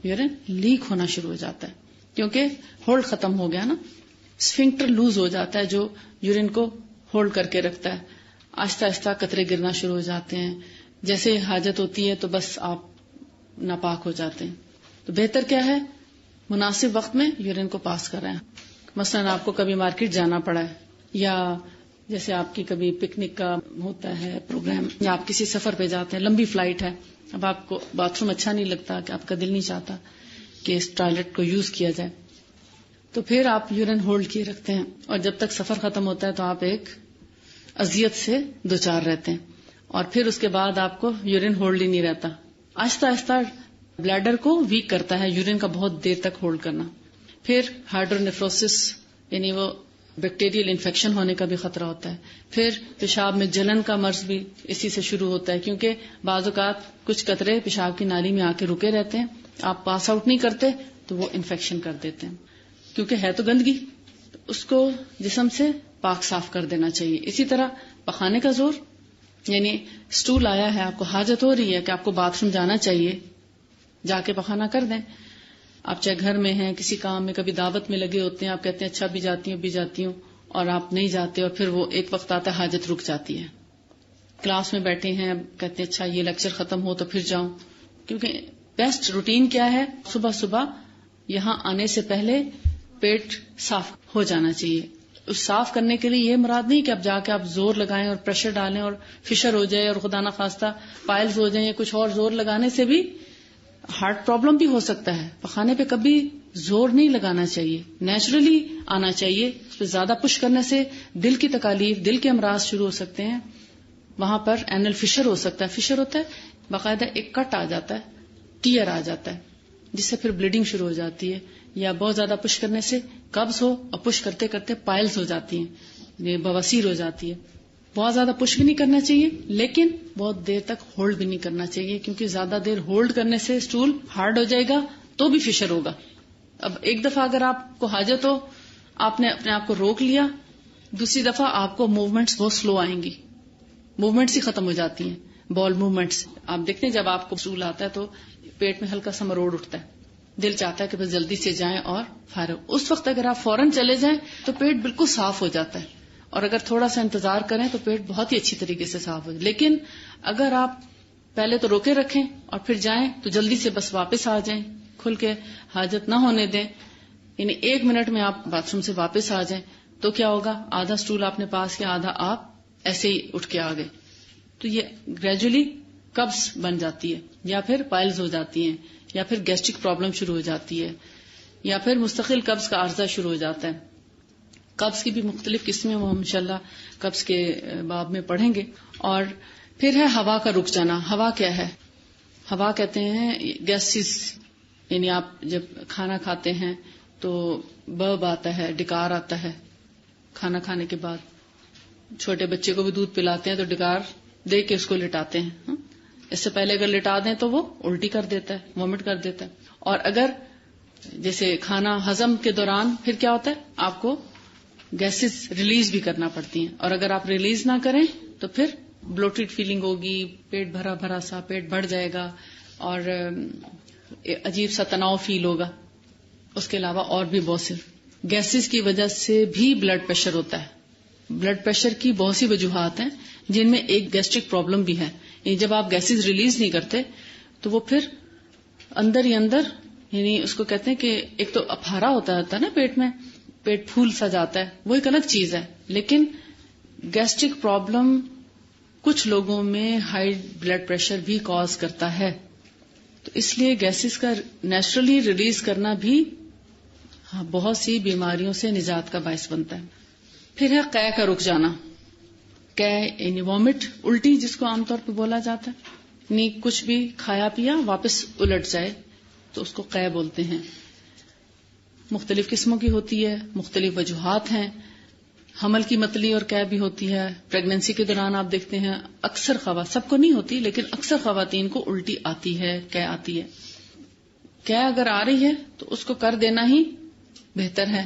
یورین لیک ہونا شروع ہو جاتا ہے، کیونکہ ہولڈ ختم ہو گیا نا. اسفنکٹر لوز ہو جاتا ہے جو یورین کو ہولڈ کر کے رکھتا ہے. آہستہ آہستہ قطرے گرنا شروع ہو جاتے ہیں. جیسے حاجت ہوتی ہے تو بس آپ ناپاک ہو جاتے ہیں. تو بہتر کیا ہے، مناسب وقت میں یورین کو پاس کر رہے ہیں. مثلا آپ کو کبھی مارکیٹ جانا پڑا ہے، یا جیسے آپ کی کبھی پکنک کا ہوتا ہے پروگرام، یا آپ کسی سفر پہ جاتے ہیں، لمبی فلائٹ ہے، اب آپ کو باتھ روم اچھا نہیں لگتا، کہ آپ کا دل نہیں چاہتا کہ اس ٹوائلٹ کو یوز کیا جائے، تو پھر آپ یورین ہولڈ کیے رکھتے ہیں، اور جب تک سفر ختم ہوتا ہے تو آپ ایک اذیت سے دوچار رہتے ہیں. اور پھر اس کے بعد آپ کو یورین ہولڈ ہی نہیں رہتا. آہستہ آہستہ بلیڈر کو ویک کرتا ہے یورین کا بہت دیر تک ہولڈ کرنا. پھر ہائیڈرونیفروسس یعنی وہ بیکٹیریل انفیکشن ہونے کا بھی خطرہ ہوتا ہے. پھر پیشاب میں جلن کا مرض بھی اسی سے شروع ہوتا ہے، کیونکہ بعض اوقات کچھ قطرے پیشاب کی نالی میں آ کے رکے رہتے ہیں، آپ پاس آؤٹ نہیں کرتے تو وہ انفیکشن کر دیتے ہیں، کیونکہ ہے تو گندگی، اس کو جسم سے پاک صاف کر دینا چاہیے. اسی طرح پخانے کا زور، یعنی سٹول آیا ہے، آپ کو حاجت ہو رہی ہے کہ آپ کو باتھ روم جانا چاہیے، جا کے پخانا کر دیں. آپ چاہے گھر میں ہیں، کسی کام میں، کبھی دعوت میں لگے ہوتے ہیں، آپ کہتے ہیں اچھا بھی جاتی ہوں، اور آپ نہیں جاتے، اور پھر وہ ایک وقت آتا ہے حاجت رک جاتی ہے. کلاس میں بیٹھے ہیں، کہتے ہیں اچھا یہ لیکچر ختم ہو تو پھر جاؤں، کیونکہ بیسٹ روٹین کیا ہے، صبح صبح یہاں آنے سے پہلے پیٹ صاف ہو جانا چاہیے. اس صاف کرنے کے لیے یہ مراد نہیں کہ اب جا کے آپ زور لگائیں اور پریشر ڈالیں اور فشر ہو جائے اور خدا نخواستہ پائلز ہو جائیں، یا کچھ اور زور لگانے سے بھی ہارٹ پرابلم بھی ہو سکتا ہے. پخانے پہ کبھی زور نہیں لگانا چاہیے، نیچرلی آنا چاہیے. اس پہ زیادہ پش کرنے سے دل کی تکالیف، دل کے امراض شروع ہو سکتے ہیں. وہاں پر اینل فشر ہو سکتا ہے. فشر ہوتا ہے باقاعدہ ایک کٹ آ جاتا ہے، ٹیئر آ جاتا ہے، جس سے پھر بلیڈنگ شروع ہو جاتی ہے. یا بہت زیادہ پش کرنے سے قبض ہو اور پش کرتے کرتے پائلز ہو جاتی ہیں، بواسیر ہو جاتی ہے. بہت زیادہ پش بھی نہیں کرنا چاہیے، لیکن بہت دیر تک ہولڈ بھی نہیں کرنا چاہیے، کیونکہ زیادہ دیر ہولڈ کرنے سے اسٹول ہارڈ ہو جائے گا تو بھی فشر ہوگا. اب ایک دفعہ اگر آپ کو حاجت ہو، آپ نے اپنے آپ کو روک لیا، دوسری دفعہ آپ کو موومنٹس بہت سلو آئیں گی، موومنٹس ہی ختم ہو جاتی ہیں، بال موومنٹس. آپ دیکھتے ہیں جب آپ کو اسٹول آتا ہے تو پیٹ میں ہلکا سا مروڑ اٹھتا ہے، دل چاہتا ہے کہ بس جلدی سے جائیں اور فارغ. اس وقت اگر آپ فوراً چلے جائیں تو پیٹ بالکل صاف ہو جاتا ہے، اور اگر تھوڑا سا انتظار کریں تو پیٹ بہت ہی اچھی طریقے سے صاف ہو جائے. لیکن اگر آپ پہلے تو روکے رکھیں اور پھر جائیں تو جلدی سے بس واپس آ جائیں، کھل کے حاجت نہ ہونے دیں. یعنی 1 منٹ میں آپ باتھ روم سے واپس آ جائیں تو کیا ہوگا، آدھا سٹول آپ نے پاس کیا، آدھا آپ ایسے ہی اٹھ کے آ گئے. تو یہ گریجولی قبض بن جاتی ہے، یا پھر پائلز ہو جاتی ہیں، یا پھر گیسٹرک پرابلم شروع ہو جاتی ہے، یا پھر مستقل قبض کا عارضہ شروع ہو جاتا ہے. قبض کی بھی مختلف قسمیں وہ ہم انشاءاللہ قبض کے باب میں پڑھیں گے. اور پھر ہے ہوا کا رک جانا. ہوا کیا ہے؟ ہوا کہتے ہیں گیسز، یعنی آپ جب کھانا کھاتے ہیں تو برب آتا ہے، ڈکار آتا ہے کھانا کھانے کے بعد. چھوٹے بچے کو بھی دودھ پلاتے ہیں تو ڈکار دے کے اس کو لٹاتے ہیں. اس سے پہلے اگر لٹا دیں تو وہ الٹی کر دیتا ہے، وامٹ کر دیتا ہے. اور اگر جیسے کھانا ہضم کے دوران پھر کیا ہوتا ہے، آپ کو گیسز ریلیز بھی کرنا پڑتی ہیں، اور اگر آپ ریلیز نہ کریں تو پھر بلوٹڈ فیلنگ ہوگی، پیٹ بھرا بھرا سا، پیٹ بڑھ جائے گا اور عجیب سا تناؤ فیل ہوگا. اس کے علاوہ اور بھی بہت سے گیسز کی وجہ سے بھی بلڈ پریشر ہوتا ہے. بلڈ پریشر کی بہت سی وجوہات ہیں جن میں ایک گیسٹرک پرابلم بھی ہے. یعنی جب آپ گیسز ریلیز نہیں کرتے تو وہ پھر اندر ہی اندر، یعنی اس کو کہتے ہیں کہ ایک تو اپہارا ہوتا ہے نا پیٹ میں، پیٹ پھول سا جاتا ہے، وہ ایک الگ چیز ہے. لیکن گیسٹرک پرابلم کچھ لوگوں میں ہائی بلڈ پریشر بھی کاز کرتا ہے. تو اس لیے گیسز کا نیچرلی ریلیز کرنا بھی بہت سی بیماریوں سے نجات کا باعث بنتا ہے. پھر ہے قے کا رک جانا. قے یعنی وامٹ، الٹی جس کو عام طور پہ بولا جاتا ہے، یعنی کچھ بھی کھایا پیا واپس الٹ جائے تو اس کو قے بولتے ہیں. مختلف قسموں کی ہوتی ہے، مختلف وجوہات ہیں. حمل کی متلی اور قے بھی ہوتی ہے. پریگننسی کے دوران آپ دیکھتے ہیں اکثر سب کو نہیں ہوتی لیکن اکثر خواتین کو الٹی آتی ہے، قے آتی ہے. قے اگر آ رہی ہے تو اس کو کر دینا ہی بہتر ہے.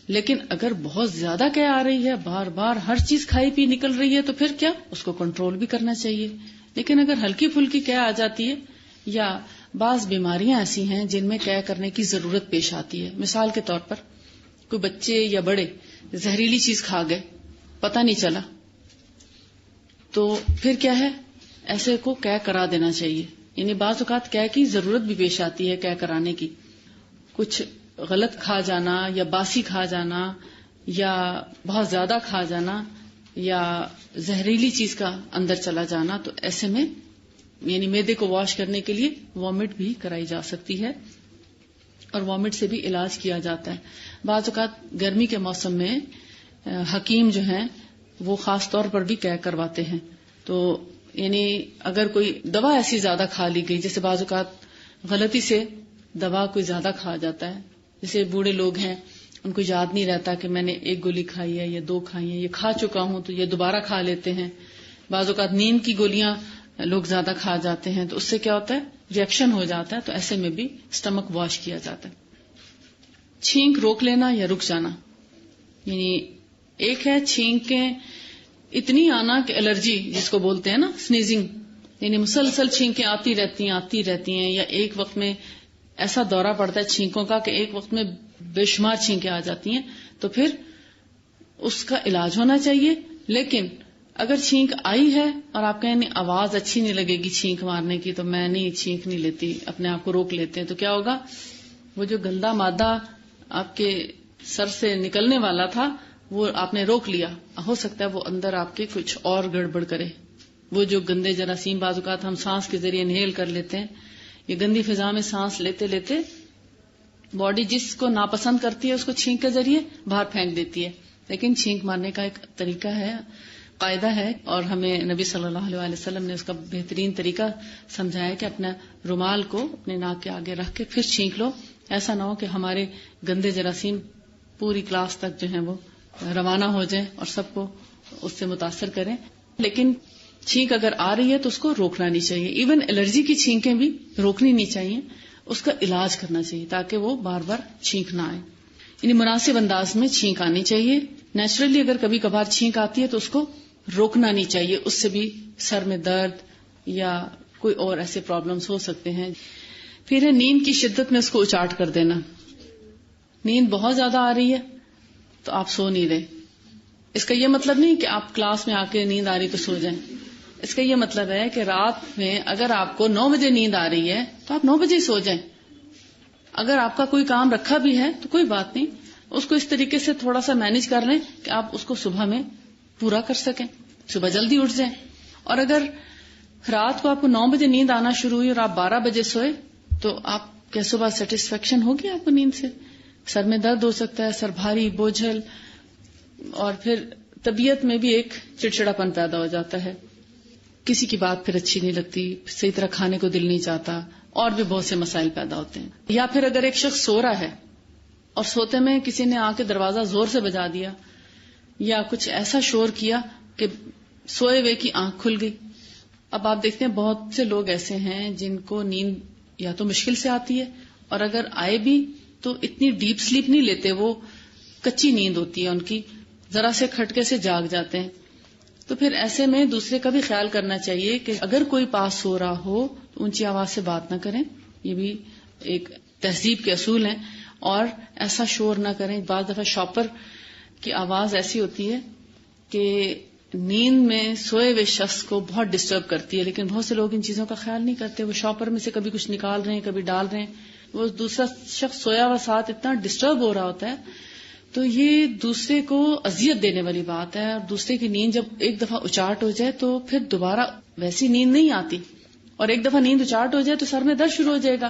لیکن اگر بہت زیادہ قے آ رہی ہے، بار بار ہر چیز کھائی پی نکل رہی ہے تو پھر کیا، اس کو کنٹرول بھی کرنا چاہیے. لیکن اگر ہلکی پھلکی قے آ جاتی ہے، یا بعض بیماریاں ایسی ہیں جن میں قے کرنے کی ضرورت پیش آتی ہے. مثال کے طور پر کوئی بچے یا بڑے زہریلی چیز کھا گئے، پتہ نہیں چلا، تو پھر کیا ہے، ایسے کو قے کرا دینا چاہیے. یعنی بعض اوقات قے کی ضرورت بھی پیش آتی ہے، قے کرانے کی. کچھ غلط کھا جانا یا باسی کھا جانا یا بہت زیادہ کھا جانا یا زہریلی چیز کا اندر چلا جانا، تو ایسے میں یعنی معدے کو واش کرنے کے لیے وامٹ بھی کرائی جا سکتی ہے اور وامٹ سے بھی علاج کیا جاتا ہے. بعض اوقات گرمی کے موسم میں حکیم جو ہیں وہ خاص طور پر بھی قے کرواتے ہیں. تو یعنی اگر کوئی دوا ایسی زیادہ کھا لی گئی، جیسے بعض اوقات غلطی سے دوا کوئی زیادہ کھا جاتا ہے، جیسے بوڑھے لوگ ہیں ان کو یاد نہیں رہتا کہ میں نے 1 گولی کھائی ہے یا 2 کھائی ہیں، یہ کھا چکا ہوں تو یہ دوبارہ کھا لیتے ہیں. بعض اوقات نیند کی گولیاں لوگ زیادہ کھا جاتے ہیں تو اس سے کیا ہوتا ہے، ریئیکشن ہو جاتا ہے. تو ایسے میں بھی اسٹمک واش کیا جاتا ہے. چھینک روک لینا یا رک جانا. یعنی ایک ہے چھینکیں اتنی آنا کہ الرجی جس کو بولتے ہیں نا، سنیزنگ، یعنی مسلسل چھینکیں آتی رہتی ہیں، یا ایک وقت میں ایسا دورہ پڑتا ہے چھینکوں کا کہ ایک وقت میں بے شمار چھینکیں آ جاتی ہیں. تو پھر اس کا علاج ہونا چاہیے. لیکن اگر چھینک آئی ہے اور آپ کہیں نہیں آواز اچھی نہیں لگے گی چھینک مارنے کی تو میں نہیں چھینک نہیں لیتی، اپنے آپ کو روک لیتے ہیں، تو کیا ہوگا، وہ جو گندا مادہ آپ کے سر سے نکلنے والا تھا وہ آپ نے روک لیا، ہو سکتا ہے وہ اندر آپ کے کچھ اور گڑبڑ کرے. وہ جو گندے جراثیم بعض اوقات ہم سانس کے ذریعے انہیل کر لیتے ہیں، یہ گندی فضا میں سانس لیتے لیتے باڈی جس کو ناپسند کرتی ہے اس کو چھینک کے ذریعے باہر پھینک دیتی ہے. لیکن چھینک مارنے کا ایک طریقہ ہے، قاعدہ ہے، اور ہمیں نبی صلی اللہ علیہ وسلم نے اس کا بہترین طریقہ سمجھایا کہ اپنا رومال کو اپنے ناک کے آگے رکھ کے پھر چھینک لو. ایسا نہ ہو کہ ہمارے گندے جراثیم پوری کلاس تک جو ہیں وہ روانہ ہو جائیں اور سب کو اس سے متاثر کریں. لیکن چھینک اگر آ رہی ہے تو اس کو روکنا نہیں چاہیے. ایون الرجی کی چھینکیں بھی روکنی نہیں چاہیے، اس کا علاج کرنا چاہیے تاکہ وہ بار بار چھینک نہ آئے. یعنی مناسب انداز میں چھینک آنی چاہیے. نیچرلی اگر کبھی کبھار چھینک آتی ہے تو اس کو روکنا نہیں چاہیے، اس سے بھی سر میں درد یا کوئی اور ایسے پرابلمز ہو سکتے ہیں. پھر ہے نیند کی شدت میں اس کو اچاٹ کر دینا. نیند بہت زیادہ آ رہی ہے تو آپ سو نہیں رہے. اس کا یہ مطلب نہیں کہ آپ کلاس میں آ کے نیند آ رہی تو سو جائیں. اس کا یہ مطلب ہے کہ رات میں اگر آپ کو 9 بجے نیند آ رہی ہے تو آپ 9 بجے سو جائیں. اگر آپ کا کوئی کام رکھا بھی ہے تو کوئی بات نہیں, اس کو اس طریقے سے تھوڑا سا مینج کر لیں کہ آپ اس کو صبح میں پورا کر سکیں, صبح جلدی اٹھ جائیں. اور اگر رات کو آپ کو 9 بجے نیند آنا شروع ہوئی اور آپ 12 بجے سوئے تو آپ کیا صبح سیٹسفیکشن ہوگی آپ کو نیند سے؟ سر میں درد ہو سکتا ہے, سر بھاری بوجھل, اور پھر طبیعت میں بھی ایک چڑچڑاپن پیدا ہو جاتا ہے, کسی کی بات پھر اچھی نہیں لگتی, صحیح طرح کھانے کو دل نہیں چاہتا, اور بھی بہت سے مسائل پیدا ہوتے ہیں. یا پھر اگر ایک شخص سو رہا ہے اور سوتے میں کسی نے آ کے دروازہ زور سے بجا دیا یا کچھ ایسا شور کیا کہ سوئے ہوئے کی آنکھ کھل گئی. اب آپ دیکھتے ہیں بہت سے لوگ ایسے ہیں جن کو نیند یا تو مشکل سے آتی ہے, اور اگر آئے بھی تو اتنی ڈیپ سلیپ نہیں لیتے, وہ کچی نیند ہوتی ہے ان کی, ذرا سے کھٹکے سے جاگ جاتے ہیں. تو پھر ایسے میں دوسرے کا بھی خیال کرنا چاہیے کہ اگر کوئی پاس سو رہا ہو تو اونچی آواز سے بات نہ کریں, یہ بھی ایک تہذیب کے اصول ہیں, اور ایسا شور نہ کریں. بعض دفعہ شاپر کی آواز ایسی ہوتی ہے کہ نیند میں سوئے ہوئے شخص کو بہت ڈسٹرب کرتی ہے, لیکن بہت سے لوگ ان چیزوں کا خیال نہیں کرتے. وہ شاپر میں سے کبھی کچھ نکال رہے ہیں, کبھی ڈال رہے ہیں, وہ دوسرا شخص سویا ہوا ساتھ اتنا ڈسٹرب ہو رہا ہوتا ہے. تو یہ دوسرے کو اذیت دینے والی بات ہے, اور دوسرے کی نیند جب ایک دفعہ اچاٹ ہو جائے تو پھر دوبارہ ویسی نیند نہیں آتی, اور ایک دفعہ نیند اچاٹ ہو جائے تو سر میں درد شروع ہو جائے گا.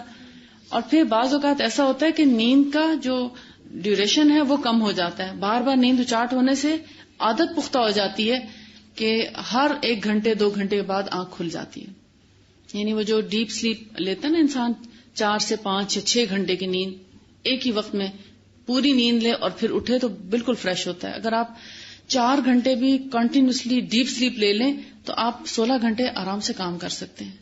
اور پھر بعض اوقات ایسا ہوتا ہے کہ نیند کا جو ڈیوریشن ہے وہ کم ہو جاتا ہے, بار بار نیند اچاٹ ہونے سے عادت پختہ ہو جاتی ہے کہ ہر 1 گھنٹے 2 گھنٹے کے بعد آنکھ کھل جاتی ہے. یعنی وہ جو ڈیپ سلیپ لیتا ہے نا انسان, 4 سے 5 یا 6 گھنٹے کی نیند ایک ہی وقت میں پوری نیند لے اور پھر اٹھے تو بالکل فریش ہوتا ہے. اگر آپ 4 گھنٹے بھی کنٹینیوسلی ڈیپ سلیپ لے لیں تو آپ 16 گھنٹے آرام سے کام کر سکتے ہیں,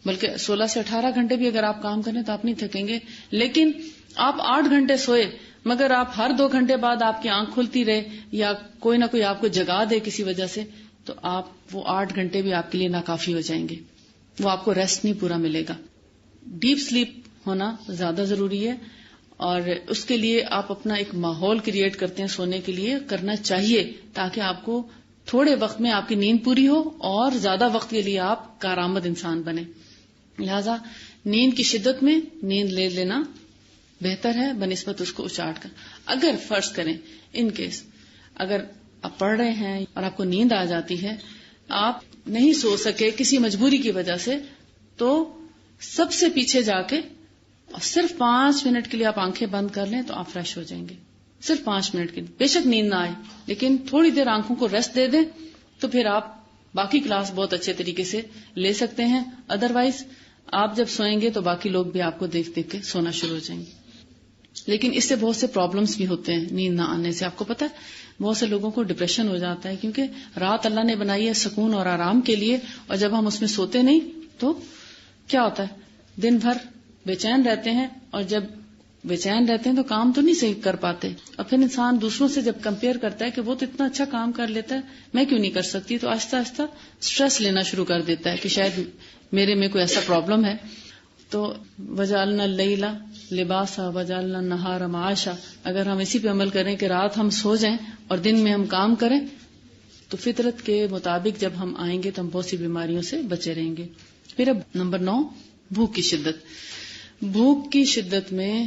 بلکہ 16 سے 18 گھنٹے بھی اگر آپ کام کریں تو آپ نہیں تھکیں گے. لیکن آپ 8 گھنٹے سوئے مگر آپ ہر 2 گھنٹے بعد آپ کی آنکھ کھلتی رہے یا کوئی نہ کوئی آپ کو جگا دے کسی وجہ سے, تو آپ وہ 8 گھنٹے بھی آپ کے لیے ناکافی ہو جائیں گے, وہ آپ کو ریسٹ نہیں پورا ملے گا. ڈیپ سلیپ ہونا زیادہ ضروری ہے, اور اس کے لیے آپ اپنا ایک ماحول کریٹ کرتے ہیں سونے کے لیے, کرنا چاہیے تاکہ آپ کو تھوڑے وقت میں آپ کی نیند پوری ہو اور زیادہ وقت کے لیے آپ کارآمد انسان بنے. لہذا نیند کی شدت میں نیند لے لینا بہتر ہے بنسبت اس کو اچاٹ کر. اگر فرض کریں ان کیس اگر آپ پڑھ رہے ہیں اور آپ کو نیند آ جاتی ہے, آپ نہیں سو سکے کسی مجبوری کی وجہ سے, تو سب سے پیچھے جا کے اور صرف 5 منٹ کے لیے آپ آنکھیں بند کر لیں تو آپ فریش ہو جائیں گے. صرف 5 منٹ کے لیے, بے شک نیند نہ آئے لیکن تھوڑی دیر آنکھوں کو ریسٹ دے دیں تو پھر آپ باقی کلاس بہت اچھے طریقے سے لے سکتے ہیں. ادروائز آپ جب سوئیں گے تو باقی لوگ بھی آپ کو دیکھ دیکھ کے سونا شروع ہو جائیں گے. لیکن اس سے بہت سے پرابلمز بھی ہوتے ہیں نیند نہ آنے سے. آپ کو پتہ ہے بہت سے لوگوں کو ڈپریشن ہو جاتا ہے, کیونکہ رات اللہ نے بنائی ہے سکون اور آرام کے لیے, اور جب ہم اس میں سوتے نہیں تو کیا ہوتا ہے, دن بھر بے چین رہتے ہیں, اور جب بے چین رہتے ہیں تو کام تو نہیں صحیح کر پاتے, اور پھر انسان دوسروں سے جب کمپیئر کرتا ہے کہ وہ تو اتنا اچھا کام کر لیتا ہے میں کیوں نہیں کر سکتی, تو آہستہ آہستہ سٹریس لینا شروع کر دیتا ہے کہ شاید میرے میں کوئی ایسا پرابلم ہے. تو وجعلنا اللیل لباسا وجعلنا النہار معاشا, اگر ہم اسی پہ عمل کریں کہ رات ہم سو جائیں اور دن میں ہم کام کریں تو فطرت کے مطابق جب ہم آئیں گے تو ہم بہت سی بیماریوں سے بچے رہیں گے. پھر اب نمبر 9, بھوک کی شدت. بھوک کی شدت میں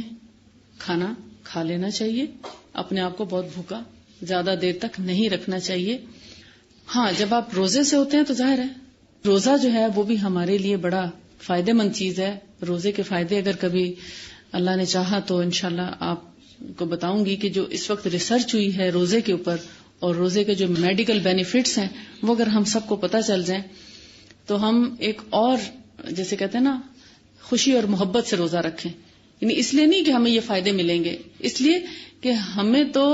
کھانا کھا لینا چاہیے, اپنے آپ کو بہت بھوکا زیادہ دیر تک نہیں رکھنا چاہیے. ہاں جب آپ روزے سے ہوتے ہیں تو ظاہر ہے روزہ جو ہے وہ بھی ہمارے لیے بڑا فائدہ مند چیز ہے. روزے کے فائدے اگر کبھی اللہ نے چاہا تو انشاءاللہ آپ کو بتاؤں گی کہ جو اس وقت ریسرچ ہوئی ہے روزے کے اوپر اور روزے کے جو میڈیکل بینیفٹس ہیں وہ اگر ہم سب کو پتہ چل جائیں تو ہم ایک اور جیسے کہتے ہیں نا خوشی اور محبت سے روزہ رکھیں. یعنی اس لیے نہیں کہ ہمیں یہ فائدے ملیں گے, اس لیے کہ ہمیں تو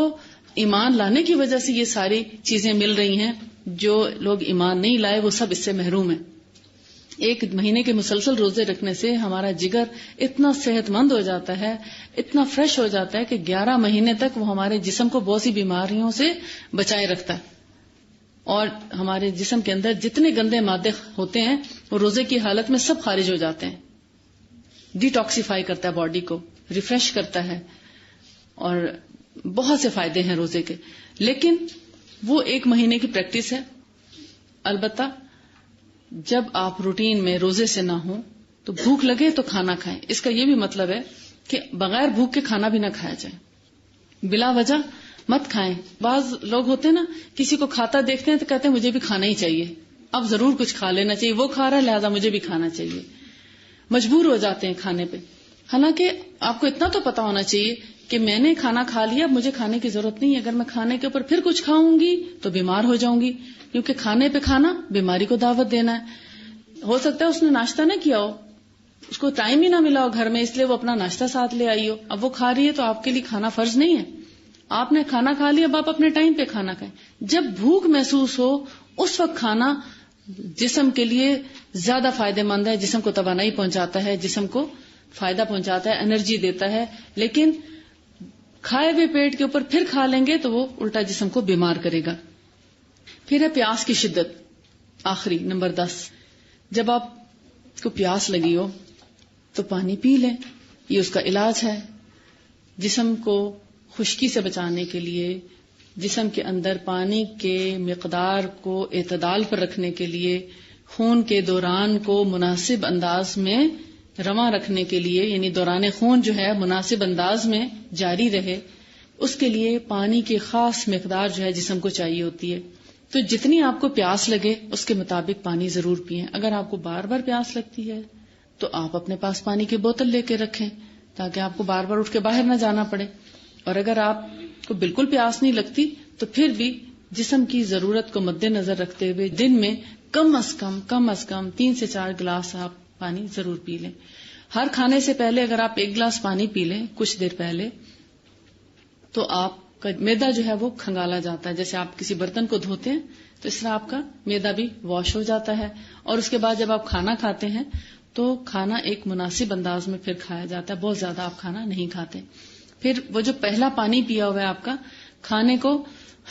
ایمان لانے کی وجہ سے یہ ساری چیزیں مل رہی ہیں, جو لوگ ایمان نہیں لائے وہ سب اس سے محروم ہیں. 1 مہینے کے مسلسل روزے رکھنے سے ہمارا جگر اتنا صحت مند ہو جاتا ہے, اتنا فریش ہو جاتا ہے کہ 11 مہینے تک وہ ہمارے جسم کو بہت سی بیماریوں سے بچائے رکھتا ہے, اور ہمارے جسم کے اندر جتنے گندے مادے ہوتے ہیں وہ روزے کی حالت میں سب خارج ہو جاتے ہیں. ڈیٹاکسیفائی کرتا ہے باڈی کو, ریفریش کرتا ہے, اور بہت سے فائدے ہیں روزے کے. لیکن وہ 1 مہینے کی پریکٹس ہے. البتہ جب آپ روٹین میں روزے سے نہ ہوں تو بھوک لگے تو کھانا کھائیں. اس کا یہ بھی مطلب ہے کہ بغیر بھوک کے کھانا بھی نہ کھایا جائے, بلا وجہ مت کھائیں. بعض لوگ ہوتے ہیں نا, کسی کو کھاتا دیکھتے ہیں تو کہتے ہیں مجھے بھی کھانا ہی چاہیے, اب ضرور کچھ کھا لینا چاہیے, وہ کھا رہا ہے لہذا مجھے بھی کھانا چاہیے, مجبور ہو جاتے ہیں کھانے پہ. حالانکہ آپ کو اتنا تو پتا ہونا چاہیے کہ میں نے کھانا کھا لیا, اب مجھے کھانے کی ضرورت نہیں ہے. اگر میں کھانے کے اوپر پھر کچھ کھاؤں گی تو بیمار ہو جاؤں گی, کیونکہ کھانے پہ کھانا بیماری کو دعوت دینا ہے. ہو سکتا ہے اس نے ناشتہ نہ کیا ہو, اس کو ٹائم ہی نہ ملا ہو گھر میں, اس لیے وہ اپنا ناشتہ ساتھ لے آئی ہو, اب وہ کھا رہی ہے تو آپ کے لیے کھانا فرض نہیں ہے. آپ نے کھانا کھا لیا, اب آپ اپنے ٹائم پہ کھانا کھائیں. جب بھوک محسوس ہو اس وقت کھانا جسم کے لیے زیادہ فائدہ مند ہے, جسم کو توانائی پہنچاتا ہے, جسم کو فائدہ پہنچاتا ہے, انرجی دیتا ہے. لیکن کھائے ہوئے پیٹ کے اوپر پھر کھا لیں گے تو وہ الٹا جسم کو بیمار کرے گا. پھر ہے پیاس کی شدت, آخری نمبر 10. جب آپ کو پیاس لگی ہو تو پانی پی لیں, یہ اس کا علاج ہے. جسم کو خشکی سے بچانے کے لیے, جسم کے اندر پانی کے مقدار کو اعتدال پر رکھنے کے لیے, خون کے دوران کو مناسب انداز میں رواں رکھنے کے لیے, یعنی دوران خون جو ہے مناسب انداز میں جاری رہے, اس کے لیے پانی کی خاص مقدار جو ہے جسم کو چاہیے ہوتی ہے. تو جتنی آپ کو پیاس لگے اس کے مطابق پانی ضرور پئیں. اگر آپ کو بار بار پیاس لگتی ہے تو آپ اپنے پاس پانی کی بوتل لے کے رکھیں تاکہ آپ کو بار بار اٹھ کے باہر نہ جانا پڑے. اور اگر آپ کو بالکل پیاس نہیں لگتی تو پھر بھی جسم کی ضرورت کو مد نظر رکھتے ہوئے دن میں کم از کم 3 سے 4 گلاس آپ پانی ضرور پی لیں. ہر کھانے سے پہلے اگر آپ 1 گلاس پانی پی لیں کچھ دیر پہلے تو آپ کا معدہ جو ہے وہ کھنگالا جاتا ہے. جیسے آپ کسی برتن کو دھوتے ہیں تو اس طرح آپ کا معدہ بھی واش ہو جاتا ہے. اور اس کے بعد جب آپ کھانا کھاتے ہیں تو کھانا ایک مناسب انداز میں پھر کھایا جاتا ہے, بہت زیادہ آپ کھانا نہیں کھاتے. پھر وہ جو پہلا پانی پیا ہوا ہے آپ کا, کھانے کو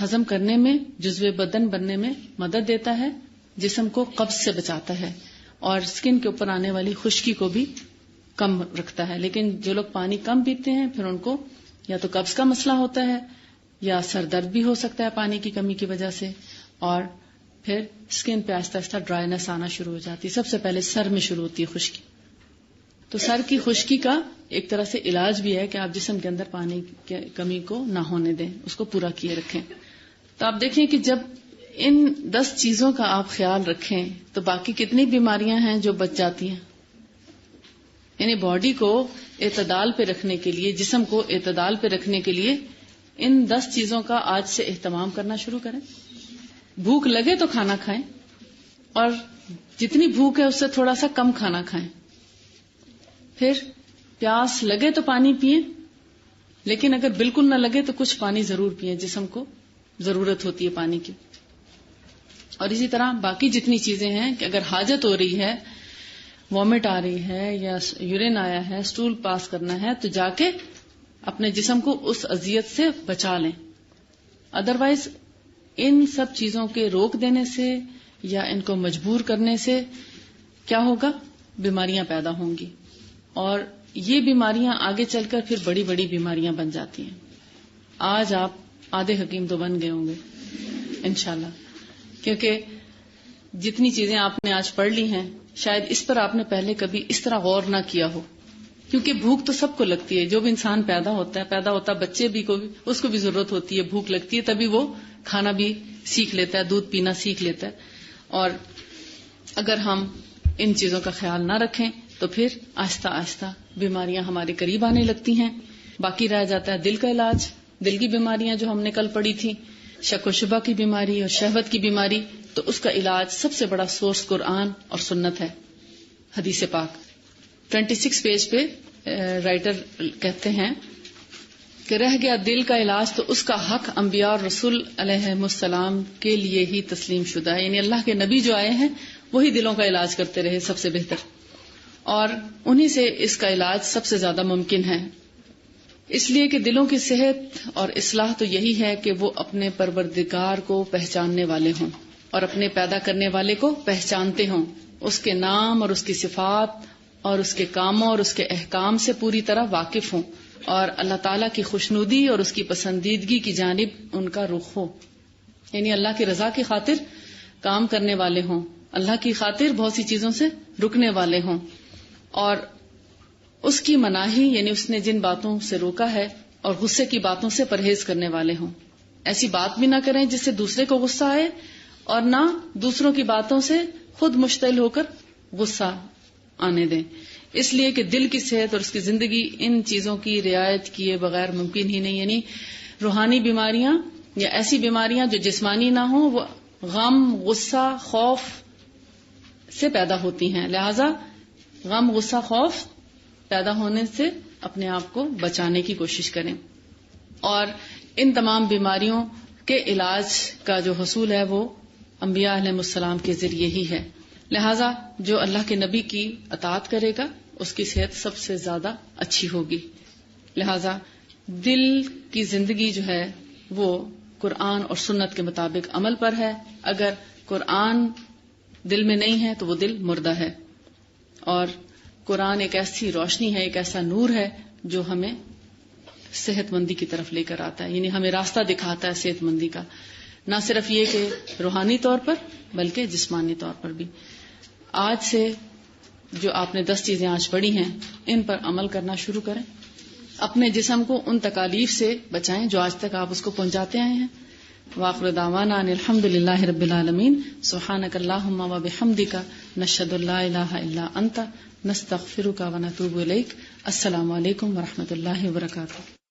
ہضم کرنے میں, جزو بدن بننے میں مدد دیتا ہے, جسم کو قبض سے بچاتا ہے اور اسکن کے اوپر آنے والی خشکی کو بھی کم رکھتا ہے. لیکن جو لوگ پانی کم پیتے ہیں پھر ان کو یا تو قبض کا مسئلہ ہوتا ہے یا سر درد بھی ہو سکتا ہے پانی کی کمی کی وجہ سے, اور پھر اسکن پہ آہستہ آہستہ ڈرائینس آنا شروع ہو جاتی ہے. سب سے پہلے سر میں شروع ہوتی ہے خشکی. تو سر کی خشکی کا ایک طرح سے علاج بھی ہے کہ آپ جسم کے اندر پانی کی کمی کو نہ ہونے دیں, اس کو پورا کیے رکھیں. تو آپ دیکھیں کہ جب ان 10 چیزوں کا آپ خیال رکھیں تو باقی کتنی بیماریاں ہیں جو بچ جاتی ہیں. یعنی باڈی کو اعتدال پہ رکھنے کے لیے, جسم کو اعتدال پہ رکھنے کے لیے ان 10 چیزوں کا آج سے اہتمام کرنا شروع کریں. بھوک لگے تو کھانا کھائیں, اور جتنی بھوک ہے اس سے تھوڑا سا کم کھانا کھائیں. پھر پیاس لگے تو پانی پئیں, لیکن اگر بالکل نہ لگے تو کچھ پانی ضرور پئیں, جسم کو ضرورت ہوتی ہے پانی کی. اور اسی طرح باقی جتنی چیزیں ہیں کہ اگر حاجت ہو رہی ہے, وامٹ آ رہی ہے یا یورین آیا ہے, سٹول پاس کرنا ہے, تو جا کے اپنے جسم کو اس اذیت سے بچا لیں. ادروائز ان سب چیزوں کے روک دینے سے یا ان کو مجبور کرنے سے کیا ہوگا, بیماریاں پیدا ہوں گی, اور یہ بیماریاں آگے چل کر پھر بڑی بڑی بیماریاں بن جاتی ہیں. آج آپ آدھے حکیم تو بن گئے ہوں گے انشاءاللہ, کیونکہ جتنی چیزیں آپ نے آج پڑھ لی ہیں شاید اس پر آپ نے پہلے کبھی اس طرح غور نہ کیا ہو. کیونکہ بھوک تو سب کو لگتی ہے, جو بھی انسان پیدا ہوتا ہے بچے بھی کو بھی اس کو بھی ضرورت ہوتی ہے, بھوک لگتی ہے, تبھی وہ کھانا بھی سیکھ لیتا ہے, دودھ پینا سیکھ لیتا ہے. اور اگر ہم ان چیزوں کا خیال نہ رکھیں تو پھر آہستہ آہستہ بیماریاں ہمارے قریب آنے لگتی ہیں. باقی رہ جاتا ہے دل کا علاج. دل کی بیماریاں جو ہم نے کل پڑھی تھی, شک و شبہ کی بیماری اور شہوت کی بیماری, تو اس کا علاج سب سے بڑا سورس قرآن اور سنت ہے, حدیث پاک. 26 پیج پہ رائٹر کہتے ہیں کہ رہ گیا دل کا علاج تو اس کا حق انبیاء اور رسول علیہ السلام کے لیے ہی تسلیم شدہ ہے. یعنی اللہ کے نبی جو آئے ہیں وہی دلوں کا علاج کرتے رہے سب سے بہتر, اور انہی سے اس کا علاج سب سے زیادہ ممکن ہے. اس لیے کہ دلوں کی صحت اور اصلاح تو یہی ہے کہ وہ اپنے پروردگار کو پہچاننے والے ہوں اور اپنے پیدا کرنے والے کو پہچانتے ہوں, اس کے نام اور اس کی صفات اور اس کے کاموں اور اس کے احکام سے پوری طرح واقف ہوں, اور اللہ تعالیٰ کی خوشنودی اور اس کی پسندیدگی کی جانب ان کا رخ ہو. یعنی اللہ کی رضا کی خاطر کام کرنے والے ہوں, اللہ کی خاطر بہت سی چیزوں سے رکنے والے ہوں، اور اس کی مناہی یعنی اس نے جن باتوں سے روکا ہے اور غصے کی باتوں سے پرہیز کرنے والے ہوں. ایسی بات بھی نہ کریں جس سے دوسرے کو غصہ آئے، اور نہ دوسروں کی باتوں سے خود مشتعل ہو کر غصہ آنے دیں، اس لیے کہ دل کی صحت اور اس کی زندگی ان چیزوں کی رعایت کیے بغیر ممکن ہی نہیں. یعنی روحانی بیماریاں یا ایسی بیماریاں جو جسمانی نہ ہوں وہ غم، غصہ، خوف سے پیدا ہوتی ہیں. لہذا غم، غصہ، خوف پیدا ہونے سے اپنے آپ کو بچانے کی کوشش کریں. اور ان تمام بیماریوں کے علاج کا جو حصول ہے وہ انبیاء علیہ السلام کے ذریعے ہی ہے. لہذا جو اللہ کے نبی کی اطاعت کرے گا اس کی صحت سب سے زیادہ اچھی ہوگی. لہذا دل کی زندگی جو ہے وہ قرآن اور سنت کے مطابق عمل پر ہے. اگر قرآن دل میں نہیں ہے تو وہ دل مردہ ہے. اور قرآن ایک ایسی روشنی ہے، ایک ایسا نور ہے جو ہمیں صحت مندی کی طرف لے کر آتا ہے، یعنی ہمیں راستہ دکھاتا ہے صحت مندی کا، نہ صرف یہ کہ روحانی طور پر بلکہ جسمانی طور پر بھی. آج سے جو آپ نے 10 چیزیں آج پڑھی ہیں ان پر عمل کرنا شروع کریں. اپنے جسم کو ان تکالیف سے بچائیں جو آج تک آپ اس کو پہنچاتے آئے ہیں. وآخر دعوانا ان الحمد للہ رب العالمین. سبحانک اللہم و بحمدک نشہد ان لا الہ الا انت نستغفرک و نتوب الیک. السلام علیکم و رحمۃ اللہ وبرکاتہ.